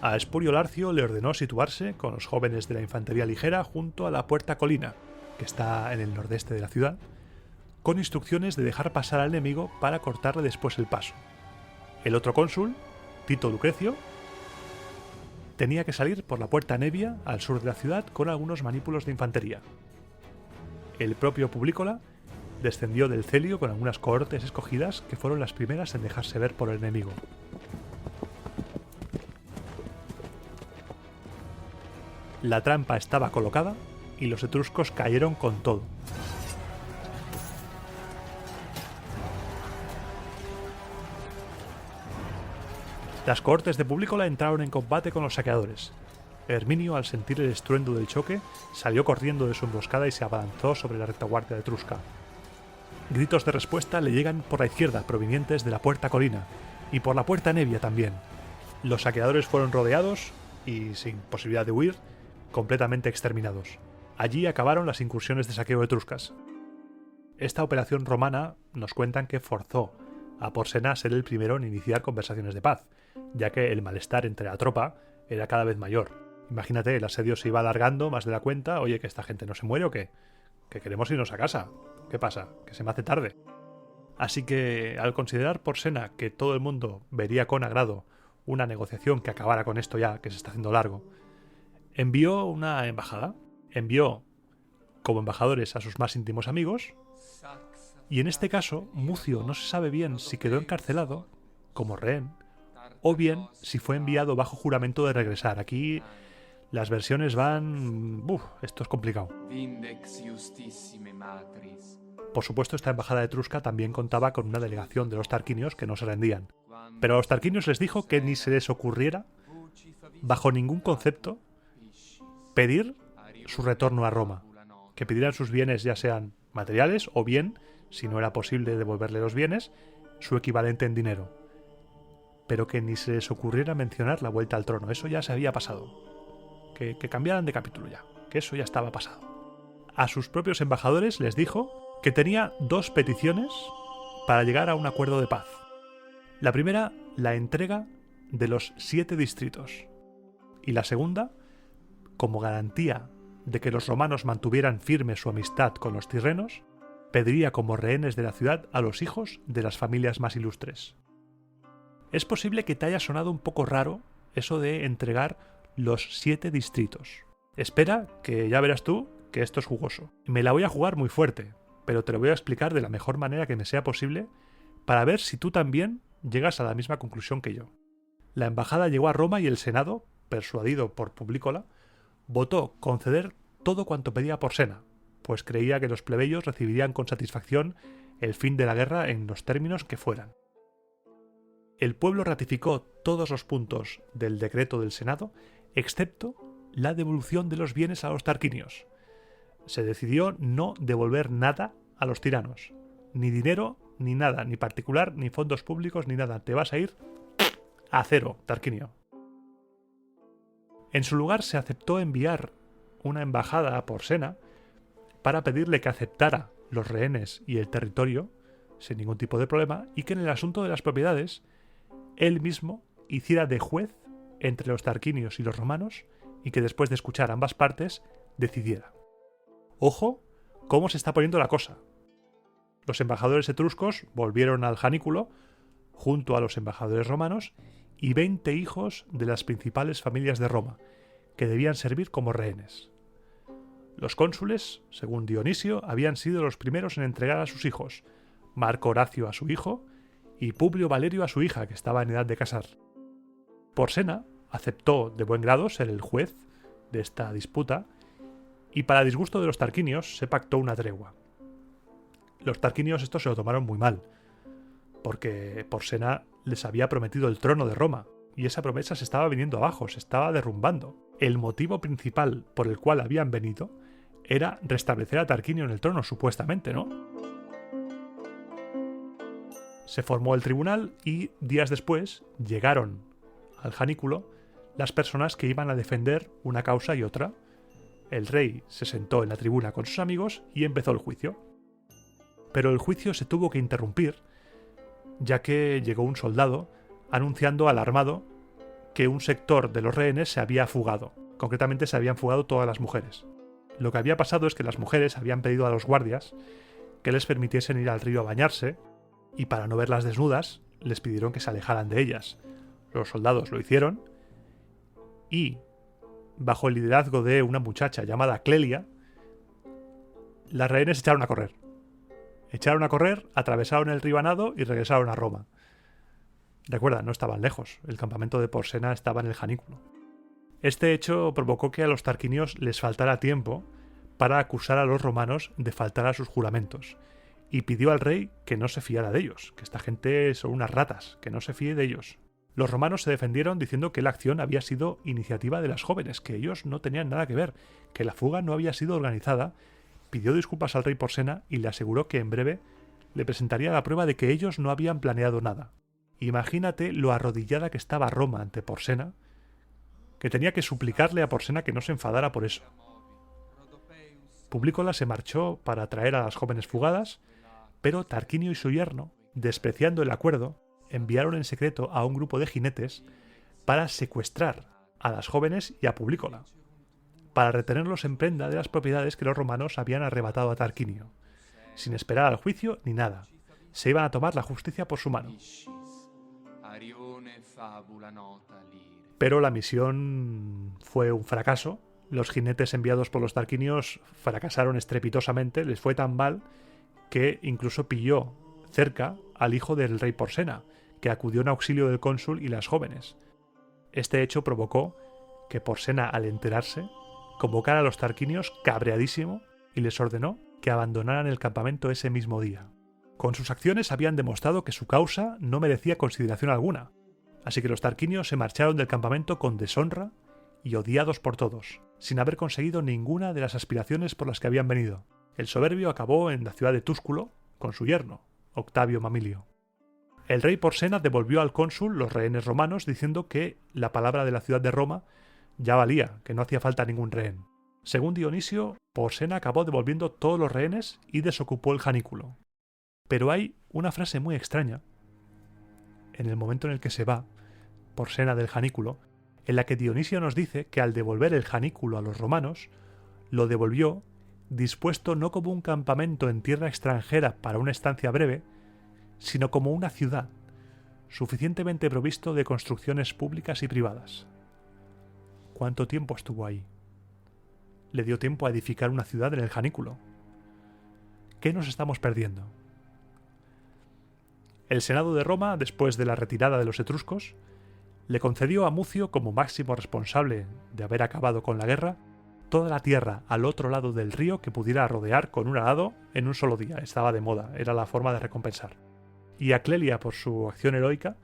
A Espurio Larcio le ordenó situarse con los jóvenes de la infantería ligera junto a la Puerta Colina, que está en el nordeste de la ciudad, con instrucciones de dejar pasar al enemigo para cortarle después el paso. El otro cónsul, Tito Lucrecio, tenía que salir por la Puerta Nevia al sur de la ciudad con algunos manípulos de infantería. El propio Publícola descendió del Celio con algunas cohortes escogidas que fueron las primeras en dejarse ver por el enemigo. La trampa estaba colocada y los etruscos cayeron con todo. Las cohortes de Publícola entraron en combate con los saqueadores. Herminio, al sentir el estruendo del choque, salió corriendo de su emboscada y se abalanzó sobre la retaguardia etrusca. Gritos de respuesta le llegan por la izquierda, provenientes de la Puerta Colina, y por la Puerta Nevia también. Los saqueadores fueron rodeados y, sin posibilidad de huir, completamente exterminados. Allí acabaron las incursiones de saqueo etruscas. Esta operación romana nos cuentan que forzó a Porsena a ser el primero en iniciar conversaciones de paz, ya que el malestar entre la tropa era cada vez mayor. Imagínate, el asedio se iba alargando más de la cuenta. Oye, ¿que esta gente no se muere o qué? ¿Que queremos irnos a casa? ¿Qué pasa? ¿Que se me hace tarde? Así que, al considerar Porsena que todo el mundo vería con agrado una negociación que acabara con esto ya, que se está haciendo largo, envió una embajada. Envió como embajadores a sus más íntimos amigos, y en este caso Mucio no se sabe bien si quedó encarcelado como rehén o bien si fue enviado bajo juramento de regresar. Aquí las versiones van... esto es complicado. Por supuesto, esta embajada etrusca también contaba con una delegación de los tarquinios que no se rendían. Pero a los tarquinios les dijo que ni se les ocurriera, bajo ningún concepto, pedir su retorno a Roma. Que pidieran sus bienes, ya sean materiales o bien, si no era posible devolverle los bienes, su equivalente en dinero. Pero que ni se les ocurriera mencionar la vuelta al trono. Eso ya se había pasado. Que cambiaran de capítulo ya. Que eso ya estaba pasado. A sus propios embajadores les dijo que tenía 2 peticiones para llegar a un acuerdo de paz. La primera, la entrega de los 7 distritos. Y la segunda, como garantía de que los romanos mantuvieran firme su amistad con los tirrenos, pediría como rehenes de la ciudad a los hijos de las familias más ilustres. Es posible que te haya sonado un poco raro eso de entregar los 7 distritos. Espera, que ya verás tú que esto es jugoso. Me la voy a jugar muy fuerte, pero te lo voy a explicar de la mejor manera que me sea posible para ver si tú también llegas a la misma conclusión que yo. La embajada llegó a Roma y el Senado, persuadido por Publícola, votó conceder todo cuanto pedía Porsena, pues creía que los plebeyos recibirían con satisfacción el fin de la guerra en los términos que fueran. El pueblo ratificó todos los puntos del decreto del Senado, excepto la devolución de los bienes a los tarquinios. Se decidió no devolver nada a los tiranos, ni dinero, ni nada, ni particular, ni fondos públicos, ni nada. Te vas a ir a cero, Tarquinio. En su lugar se aceptó enviar una embajada a Porsena para pedirle que aceptara los rehenes y el territorio sin ningún tipo de problema, y que en el asunto de las propiedades él mismo hiciera de juez entre los tarquinios y los romanos, y que después de escuchar ambas partes decidiera. Ojo, cómo se está poniendo la cosa. Los embajadores etruscos volvieron al Janículo junto a los embajadores romanos y 20 hijos de las principales familias de Roma, que debían servir como rehenes. Los cónsules, según Dionisio, habían sido los primeros en entregar a sus hijos, Marco Horacio a su hijo y Publio Valerio a su hija, que estaba en edad de casar. Porsena aceptó de buen grado ser el juez de esta disputa, y para disgusto de los tarquinios se pactó una tregua. Los tarquinios esto se lo tomaron muy mal, porque Porsena les había prometido el trono de Roma, y esa promesa se estaba viniendo abajo, se estaba derrumbando. El motivo principal por el cual habían venido era restablecer a Tarquinio en el trono, supuestamente, ¿no? Se formó el tribunal y días después llegaron al Janículo las personas que iban a defender una causa y otra. El rey se sentó en la tribuna con sus amigos y empezó el juicio. Pero el juicio se tuvo que interrumpir, ya que llegó un soldado anunciando alarmado que un sector de los rehenes se había fugado. Concretamente se habían fugado todas las mujeres. Lo que había pasado es que las mujeres habían pedido a los guardias que les permitiesen ir al río a bañarse, y para no verlas desnudas les pidieron que se alejaran de ellas. Los soldados lo hicieron y, bajo el liderazgo de una muchacha llamada Clelia, las rehenes echaron a correr. Echaron a correr, atravesaron el río a nado y regresaron a Roma. Recuerda, no estaban lejos, el campamento de Porsena estaba en el Janículo. Este hecho provocó que a los tarquinios les faltara tiempo para acusar a los romanos de faltar a sus juramentos, y pidió al rey que no se fiara de ellos, que esta gente son unas ratas, que no se fíe de ellos. Los romanos se defendieron diciendo que la acción había sido iniciativa de las jóvenes, que ellos no tenían nada que ver, que la fuga no había sido organizada. Pidió disculpas al rey Porsena y le aseguró que en breve le presentaría la prueba de que ellos no habían planeado nada. Imagínate lo arrodillada que estaba Roma ante Porsena, que tenía que suplicarle a Porsena que no se enfadara por eso. Publícola se marchó para traer a las jóvenes fugadas, pero Tarquinio y su yerno, despreciando el acuerdo, enviaron en secreto a un grupo de jinetes para secuestrar a las jóvenes y a Publícola, para retenerlos en prenda de las propiedades que los romanos habían arrebatado a Tarquinio, sin esperar al juicio ni nada. Se iban a tomar la justicia por su mano. Pero la misión fue un fracaso. Los jinetes enviados por los tarquinios fracasaron estrepitosamente. Les fue tan mal que incluso pilló cerca al hijo del rey Porsena, que acudió en auxilio del cónsul y las jóvenes. Este hecho provocó que Porsena, al enterarse, convocara a los tarquinios cabreadísimo y les ordenó que abandonaran el campamento ese mismo día. Con sus acciones habían demostrado que su causa no merecía consideración alguna, así que los tarquinios se marcharon del campamento con deshonra y odiados por todos, sin haber conseguido ninguna de las aspiraciones por las que habían venido. El soberbio acabó en la ciudad de Túsculo con su yerno, Octavio Mamilio. El rey Porsena devolvió al cónsul los rehenes romanos diciendo que la palabra de la ciudad de Roma ya valía, que no hacía falta ningún rehén. Según Dionisio, Porsena acabó devolviendo todos los rehenes y desocupó el Janículo. Pero hay una frase muy extraña, en el momento en el que se va Porsena del Janículo, en la que Dionisio nos dice que al devolver el Janículo a los romanos, lo devolvió dispuesto no como un campamento en tierra extranjera para una estancia breve, sino como una ciudad, suficientemente provisto de construcciones públicas y privadas. ¿Cuánto tiempo estuvo ahí? Le dio tiempo a edificar una ciudad en el Janículo. ¿Qué nos estamos perdiendo? El Senado de Roma, después de la retirada de los etruscos, le concedió a Mucio, como máximo responsable de haber acabado con la guerra, toda la tierra al otro lado del río que pudiera rodear con un arado en un solo día. Estaba de moda, era la forma de recompensar. Y a Clelia, por su acción heroica,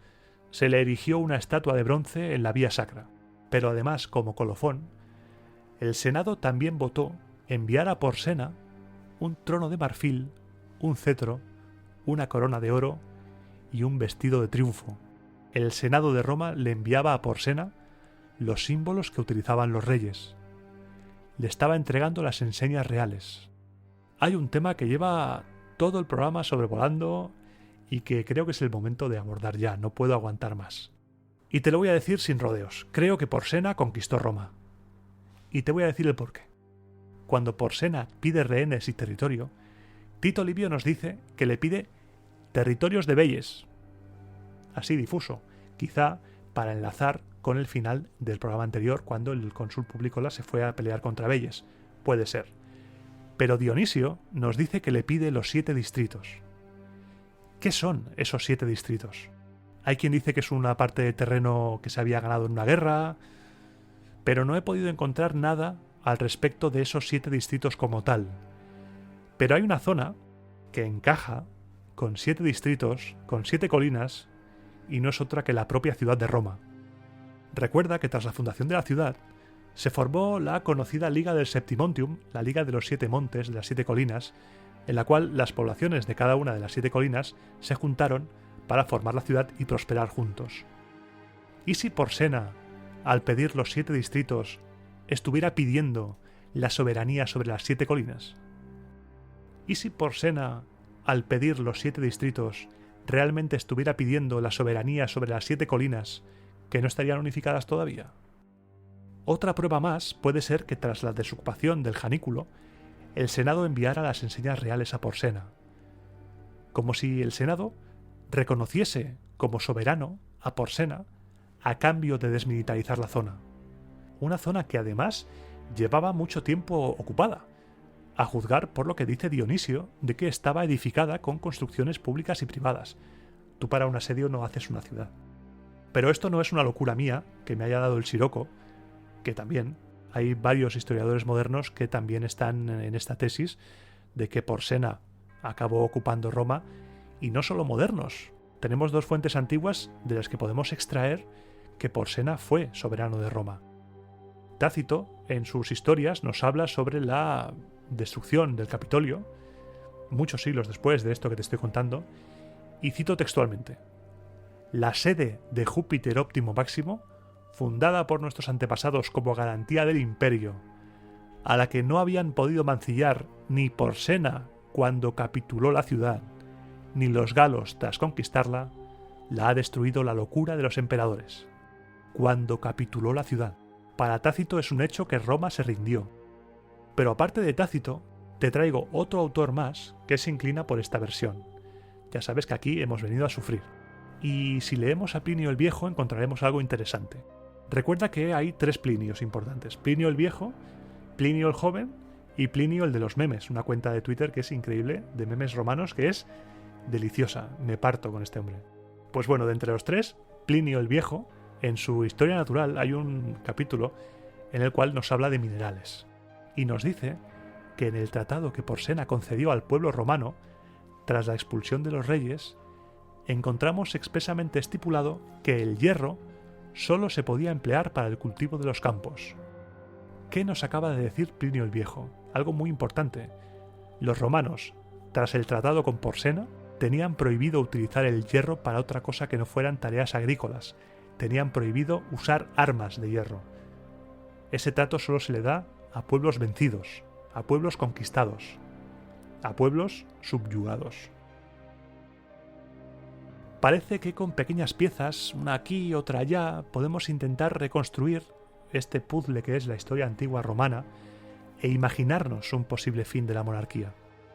se le erigió una estatua de bronce en la vía sacra. Pero además, como colofón, el Senado también votó enviar a Porsena un trono de marfil, un cetro, una corona de oro y un vestido de triunfo. El Senado de Roma le enviaba a Porsena los símbolos que utilizaban los reyes. Le estaba entregando las enseñas reales. Hay un tema que lleva todo el programa sobrevolando y que creo que es el momento de abordar ya, no puedo aguantar más. Y te lo voy a decir sin rodeos. Creo que Porsena conquistó Roma. Y te voy a decir el porqué. Cuando Porsena pide rehenes y territorio, Tito Livio nos dice que le pide territorios de beyes. Así difuso, quizá para enlazar con el final del programa anterior cuando el cónsul Publícola se fue a pelear contra beyes. Puede ser. Pero Dionisio nos dice que le pide los 7 distritos. ¿Qué son esos 7 distritos? Hay quien dice que es una parte de terreno que se había ganado en una guerra, pero no he podido encontrar nada al respecto de esos 7 distritos como tal. Pero hay una zona que encaja con 7 distritos, con 7 colinas, y no es otra que la propia ciudad de Roma. Recuerda que tras la fundación de la ciudad, se formó la conocida Liga del Septimontium, la Liga de los 7 montes, de las 7 colinas, en la cual las poblaciones de cada una de las 7 colinas se juntaron para formar la ciudad y prosperar juntos. ¿Y si Porsena, al pedir los 7 distritos, estuviera pidiendo la soberanía sobre las 7 colinas? ¿Y si Porsena, al pedir los 7 distritos, realmente estuviera pidiendo la soberanía sobre las 7 colinas que no estarían unificadas todavía? Otra prueba más puede ser que tras la desocupación del Janículo, el Senado enviara las enseñas reales a Porsena, como si el Senado reconociese como soberano a Porsena a cambio de desmilitarizar la zona. Una zona que además llevaba mucho tiempo ocupada. a juzgar por lo que dice Dionisio de que estaba edificada con construcciones públicas y privadas. Tú para un asedio no haces una ciudad. Pero esto no es una locura mía que me haya dado el Siroco, que también hay varios historiadores modernos que también están en esta tesis de que Porsena acabó ocupando Roma, y no solo modernos. Tenemos dos fuentes antiguas de las que podemos extraer que Porsena fue soberano de Roma. Tácito, en sus historias, nos habla sobre la destrucción del Capitolio, muchos siglos después de esto que te estoy contando, y cito textualmente: la sede de Júpiter Óptimo Máximo, fundada por nuestros antepasados como garantía del imperio, a la que no habían podido mancillar ni Porsena cuando capituló la ciudad, ni los galos tras conquistarla, la ha destruido la locura de los emperadores. Cuando capituló la ciudad. Para Tácito es un hecho que Roma se rindió. Pero aparte de Tácito, te traigo otro autor más que se inclina por esta versión. Ya sabes que aquí hemos venido a sufrir. Y si leemos a Plinio el Viejo encontraremos algo interesante. Recuerda que hay 3 Plinios importantes: Plinio el Viejo, Plinio el Joven y Plinio el de los memes, una cuenta de Twitter que es increíble, de memes romanos, que es deliciosa. Me parto con este hombre. Pues bueno, de entre los 3, Plinio el Viejo, en su Historia Natural hay un capítulo en el cual nos habla de minerales y nos dice que en el tratado que Porsena concedió al pueblo romano tras la expulsión de los reyes, encontramos expresamente estipulado que el hierro solo se podía emplear para el cultivo de los campos. ¿Qué nos acaba de decir Plinio el Viejo? Algo muy importante. Los romanos, tras el tratado con Porsena, tenían prohibido utilizar el hierro para otra cosa que no fueran tareas agrícolas. Tenían prohibido usar armas de hierro. Ese trato solo se le da a pueblos vencidos, a pueblos conquistados, a pueblos subyugados. Parece que con pequeñas piezas, una aquí y otra allá, podemos intentar reconstruir este puzzle que es la historia antigua romana e imaginarnos un posible fin de la monarquía.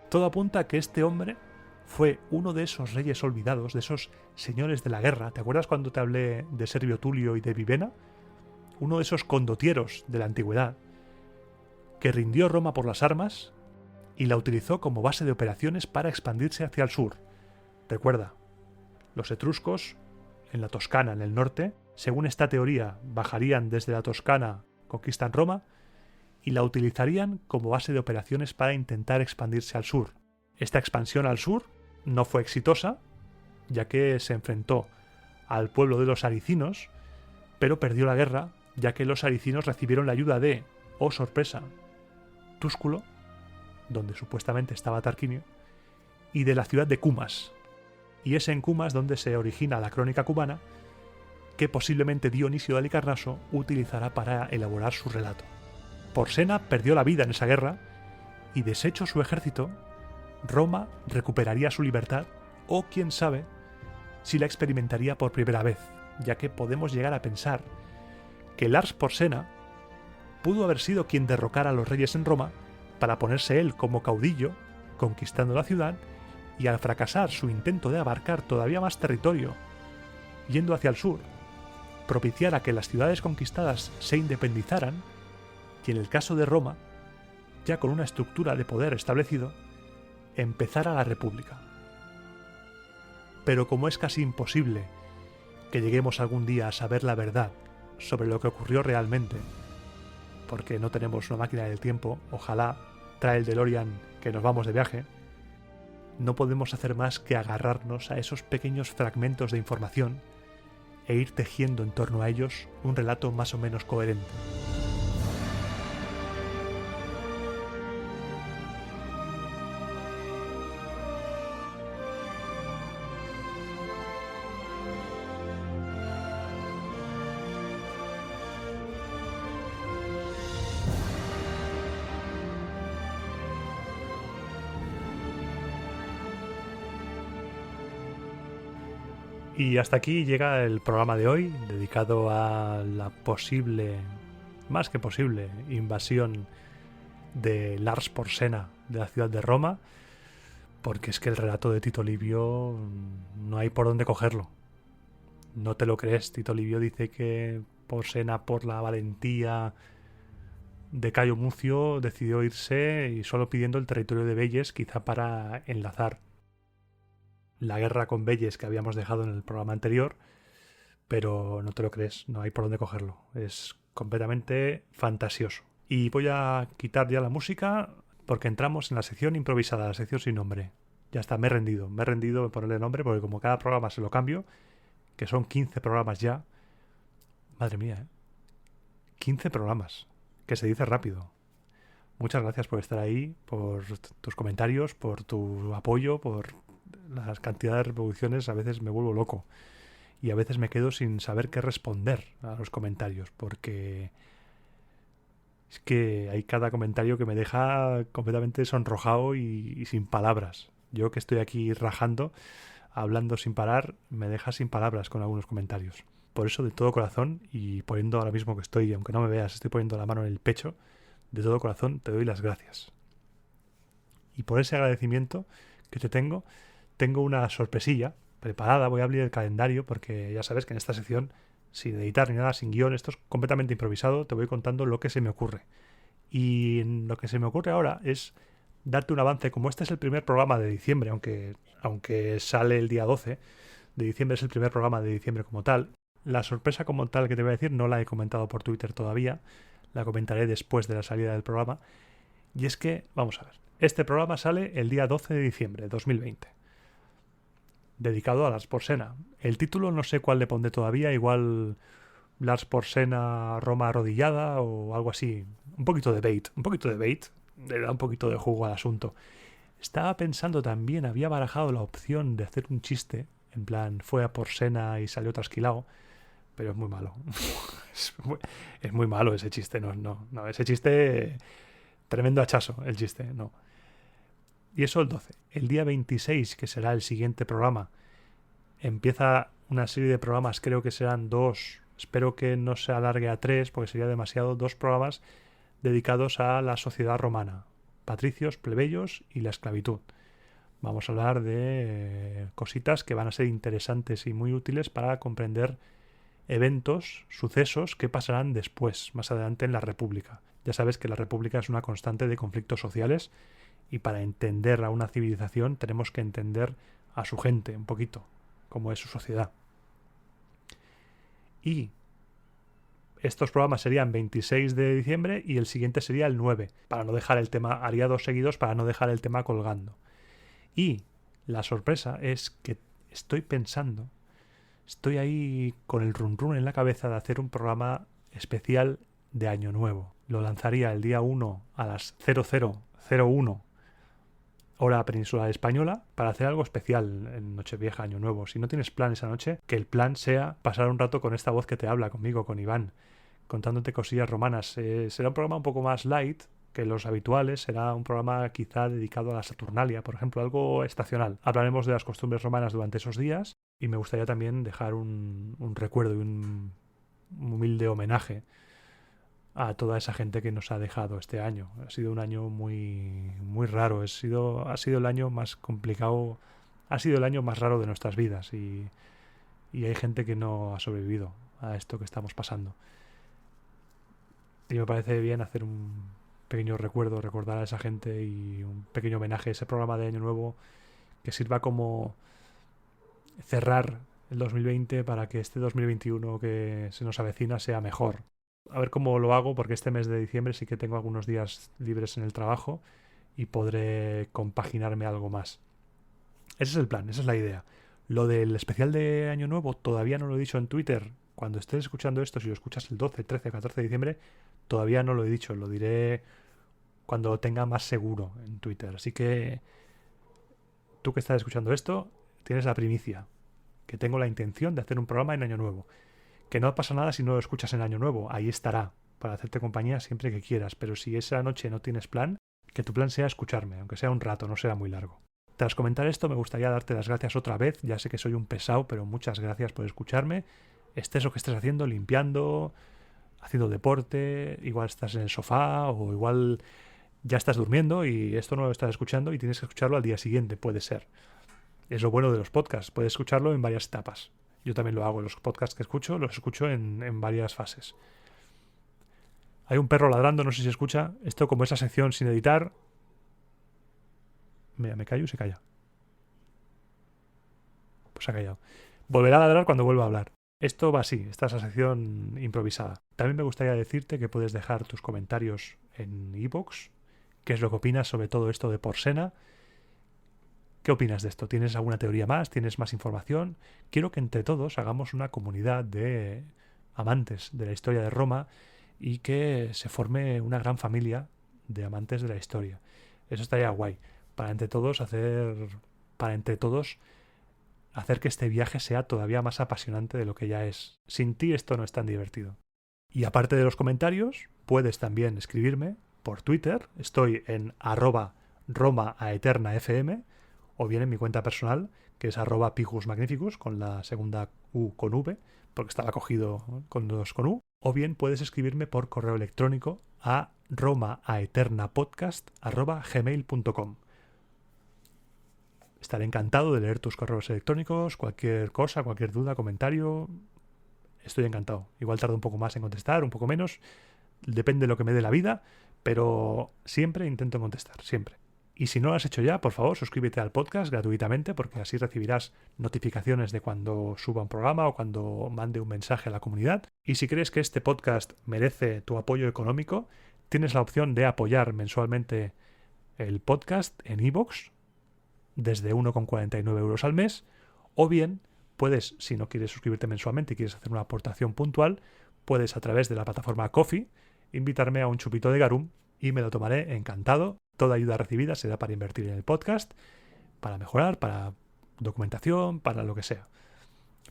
Todo apunta a que este hombre fue uno de esos reyes olvidados, de esos señores de la guerra. ¿Te acuerdas cuando te hablé de Servio Tulio y de Vivena? Uno de esos condotieros de la antigüedad que rindió Roma por las armas y la utilizó como base de operaciones para expandirse hacia el sur. Recuerda, los etruscos en la Toscana, en el norte, según esta teoría, bajarían desde la Toscana, conquistan Roma y la utilizarían como base de operaciones para intentar expandirse al sur. Esta expansión al sur no fue exitosa, ya que se enfrentó al pueblo de los aricinos, pero perdió la guerra, ya que los aricinos recibieron la ayuda de, oh sorpresa, Túsculo, donde supuestamente estaba Tarquinio, y de la ciudad de Cumas. Y es en Cumas donde se origina la crónica cumana, que posiblemente Dionisio de Halicarnaso utilizará para elaborar su relato. Porsena perdió la vida en esa guerra, y deshecho su ejército, Roma recuperaría su libertad, o quién sabe, si la experimentaría por primera vez, ya que podemos llegar a pensar que Lars Porsena pudo haber sido quien derrocara a los reyes en Roma para ponerse él como caudillo, conquistando la ciudad, y al fracasar su intento de abarcar todavía más territorio, yendo hacia el sur, propiciara que las ciudades conquistadas se independizaran, y en el caso de Roma, ya con una estructura de poder establecido, empezara la República. Pero como es casi imposible que lleguemos algún día a saber la verdad sobre lo que ocurrió realmente, porque no tenemos una máquina del tiempo, ojalá trae el DeLorean que nos vamos de viaje, no podemos hacer más que agarrarnos a esos pequeños fragmentos de información e ir tejiendo en torno a ellos un relato más o menos coherente. Y hasta aquí llega el programa de hoy, dedicado a la posible, más que posible, invasión de Lars Porsena de la ciudad de Roma, porque es que el relato de Tito Livio no hay por dónde cogerlo. No te lo crees. Tito Livio dice que Porsena, por la valentía de Cayo Mucio decidió irse y solo pidiendo el territorio de Belles, quizá para enlazar la guerra con Belles que habíamos dejado en el programa anterior, pero no te lo crees, no hay por dónde cogerlo. Es completamente fantasioso. Y voy a quitar ya la música porque entramos en la sección improvisada, la sección sin nombre. Ya está, me he rendido en ponerle nombre porque como cada programa se lo cambio, que son 15 programas ya. Madre mía, ¿eh? 15 programas, que se dice rápido. Muchas gracias por estar ahí, por tus comentarios, por tu apoyo, por las cantidades de reproducciones. A veces me vuelvo loco y a veces me quedo sin saber qué responder a los comentarios porque es que hay cada comentario que me deja completamente sonrojado y sin palabras. Yo que estoy aquí rajando, hablando sin parar, me deja sin palabras con algunos comentarios. Por eso, de todo corazón, y poniendo ahora mismo que estoy, aunque no me veas, estoy poniendo la mano en el pecho, de todo corazón te doy las gracias. Y por ese agradecimiento que te tengo una sorpresilla preparada. Voy a abrir el calendario porque ya sabes que en esta sección, sin editar ni nada, sin guión, esto es completamente improvisado, te voy contando lo que se me ocurre. Y lo que se me ocurre ahora es darte un avance. Como este es el primer programa de diciembre, aunque sale el día 12 de diciembre, es el primer programa de diciembre como tal. La sorpresa como tal que te voy a decir no la he comentado por Twitter todavía, la comentaré después de la salida del programa. Y es que, vamos a ver, este programa sale el día 12 de diciembre de 2020, dedicado a Lars Porsena. El título no sé cuál le pondré todavía, igual Lars Porsena Roma arrodillada o algo así. Un poquito de bait, le da un poquito de jugo al asunto. Estaba pensando también, había barajado la opción de hacer un chiste, en plan, fue a Porsena y salió trasquilado, pero es muy malo. es muy malo ese chiste, no, ese chiste, tremendo hachazo el chiste, no. Y eso el 12. El día 26, que será el siguiente programa, empieza una serie de programas, creo que serán 2, espero que no se alargue a 3, porque sería demasiado, 2 programas dedicados a la sociedad romana, patricios, plebeyos y la esclavitud. Vamos a hablar de cositas que van a ser interesantes y muy útiles para comprender eventos, sucesos que pasarán después, más adelante en la República. Ya sabes que la República es una constante de conflictos sociales y para entender a una civilización tenemos que entender a su gente un poquito, cómo es su sociedad. Y estos programas serían 26 de diciembre y el siguiente sería el 9, para no dejar el tema, haría 2 seguidos para no dejar el tema colgando. Y la sorpresa es que estoy ahí con el run run en la cabeza de hacer un programa especial de Año Nuevo. Lo lanzaría el día 1 a las 00:01 hora peninsular española para hacer algo especial en Nochevieja, Año Nuevo. Si no tienes plan esa noche, que el plan sea pasar un rato con esta voz que te habla, conmigo, con Iván, contándote cosillas romanas. Será un programa un poco más light que los habituales, será un programa quizá dedicado a la Saturnalia, por ejemplo, algo estacional. Hablaremos de las costumbres romanas durante esos días y me gustaría también dejar un recuerdo y un humilde homenaje a toda esa gente que nos ha dejado este año. Ha sido un año muy, muy raro, ha sido el año más complicado, ha sido el año más raro de nuestras vidas y hay gente que no ha sobrevivido a esto que estamos pasando. Y me parece bien hacer un pequeño recuerdo, recordar a esa gente y un pequeño homenaje a ese programa de Año Nuevo que sirva como cerrar el 2020 para que este 2021 que se nos avecina sea mejor. A ver cómo lo hago, porque este mes de diciembre sí que tengo algunos días libres en el trabajo y podré compaginarme algo más. Ese es el plan, esa es la idea. Lo del especial de Año Nuevo todavía no lo he dicho en Twitter. Cuando estés escuchando esto, si lo escuchas el 12, 13, 14 de diciembre, todavía no lo he dicho. Lo diré cuando lo tenga más seguro en Twitter. Así que tú que estás escuchando esto, tienes la primicia. Que tengo la intención de hacer un programa en Año Nuevo. Que no pasa nada si no lo escuchas en Año Nuevo. Ahí estará, para hacerte compañía siempre que quieras. Pero si esa noche no tienes plan, que tu plan sea escucharme, aunque sea un rato, no sea muy largo. Tras comentar esto, me gustaría darte las gracias otra vez. Ya sé que soy un pesado, pero muchas gracias por escucharme. Estés lo que estés haciendo, limpiando, haciendo deporte, igual estás en el sofá o igual ya estás durmiendo y esto no lo estás escuchando y tienes que escucharlo al día siguiente, puede ser. Es lo bueno de los podcasts, puedes escucharlo en varias etapas. Yo también lo hago, los podcasts que escucho los escucho en varias fases. Hay un perro ladrando, no sé si se escucha. Esto como esa sección sin editar. Mira, me callo y se calla. Pues se ha callado. Volverá a ladrar cuando vuelva a hablar. Esto va así, esta es la sección improvisada. También me gustaría decirte que puedes dejar tus comentarios en iVoox. ¿Qué es lo que opinas sobre todo esto de Porsena? ¿Qué opinas de esto? ¿Tienes alguna teoría más? ¿Tienes más información? Quiero que entre todos hagamos una comunidad de amantes de la historia de Roma y que se forme una gran familia de amantes de la historia. Eso estaría guay. Para entre todos hacer que este viaje sea todavía más apasionante de lo que ya es. Sin ti esto no es tan divertido. Y aparte de los comentarios, puedes también escribirme por Twitter. Estoy en @RomaAeternafm o bien en mi cuenta personal, que es @pijusmagnificus, con la segunda U con V, porque estaba cogido con dos con U. O bien puedes escribirme por correo electrónico a romaaeternapodcast@gmail.com. Estaré encantado de leer tus correos electrónicos, cualquier cosa, cualquier duda, comentario. Estoy encantado. Igual tardo un poco más en contestar, un poco menos. Depende de lo que me dé la vida, pero siempre intento contestar, siempre. Y si no lo has hecho ya, por favor, suscríbete al podcast gratuitamente, porque así recibirás notificaciones de cuando suba un programa o cuando mande un mensaje a la comunidad. Y si crees que este podcast merece tu apoyo económico, tienes la opción de apoyar mensualmente el podcast en iVoox desde 1,49 euros al mes, o bien puedes, si no quieres suscribirte mensualmente y quieres hacer una aportación puntual, puedes a través de la plataforma Ko-fi invitarme a un chupito de garum y me lo tomaré encantado. Toda ayuda recibida será para invertir en el podcast, para mejorar, para documentación, para lo que sea,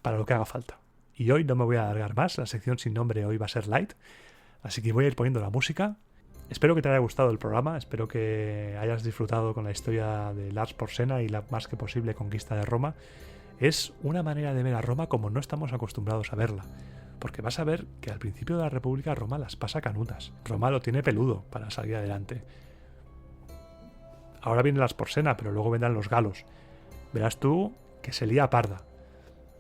para lo que haga falta. Y hoy no me voy a alargar más, la sección sin nombre hoy va a ser light, así que voy a ir poniendo la música. Espero que te haya gustado el programa, espero que hayas disfrutado con la historia de Lars Porsena y la más que posible conquista de Roma. Es una manera de ver a Roma como no estamos acostumbrados a verla, porque vas a ver que al principio de la República Roma las pasa canutas. Roma lo tiene peludo para salir adelante. Ahora vienen las Porsena, pero luego vendrán los galos. Verás tú que se lía parda.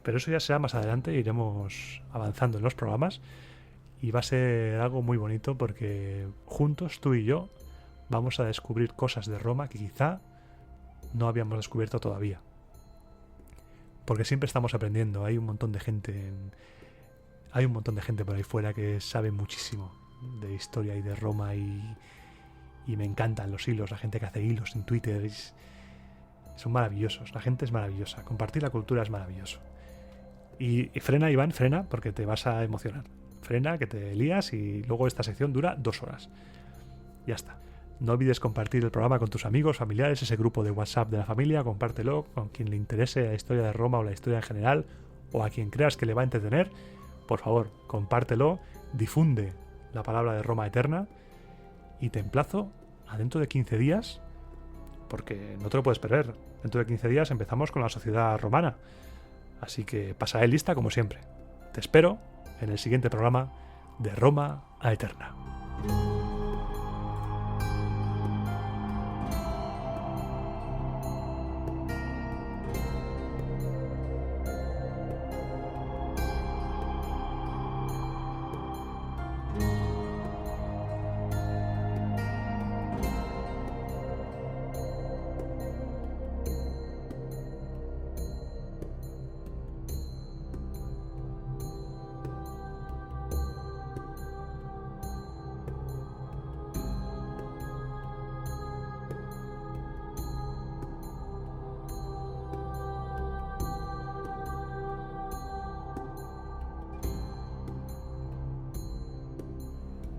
Pero eso ya será más adelante, iremos avanzando en los programas. Y va a ser algo muy bonito porque juntos, tú y yo, vamos a descubrir cosas de Roma que quizá no habíamos descubierto todavía. Porque siempre estamos aprendiendo. Hay un montón de gente por ahí fuera que sabe muchísimo de historia y de Roma y me encantan los hilos, la gente que hace hilos en Twitter. Son maravillosos, la gente es maravillosa. Compartir la cultura es maravilloso. Y frena, Iván, frena, porque te vas a emocionar. Frena, que te lías y luego esta sección dura 2 horas. Ya está. No olvides compartir el programa con tus amigos, familiares, ese grupo de WhatsApp de la familia, compártelo con quien le interese la historia de Roma o la historia en general, o a quien creas que le va a entretener. Por favor, compártelo, difunde la palabra de Roma eterna y te emplazo a dentro de 15 días, porque no te lo puedes perder. Dentro de 15 días empezamos con la sociedad romana. Así que pasaré lista como siempre. Te espero en el siguiente programa de Roma a Eterna.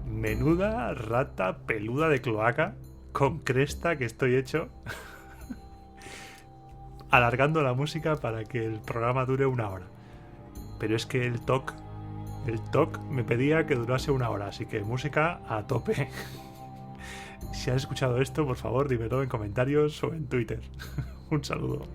Menuda rata peluda de cloaca con cresta que estoy hecho. Alargando la música para que el programa dure 1 hora. Pero es que el TOC me pedía que durase 1 hora, así que música a tope. Si has escuchado esto, por favor, dímelo en comentarios o en Twitter. Un saludo.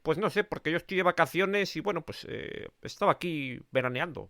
Pues no sé, porque yo estoy de vacaciones y bueno, pues estaba aquí veraneando.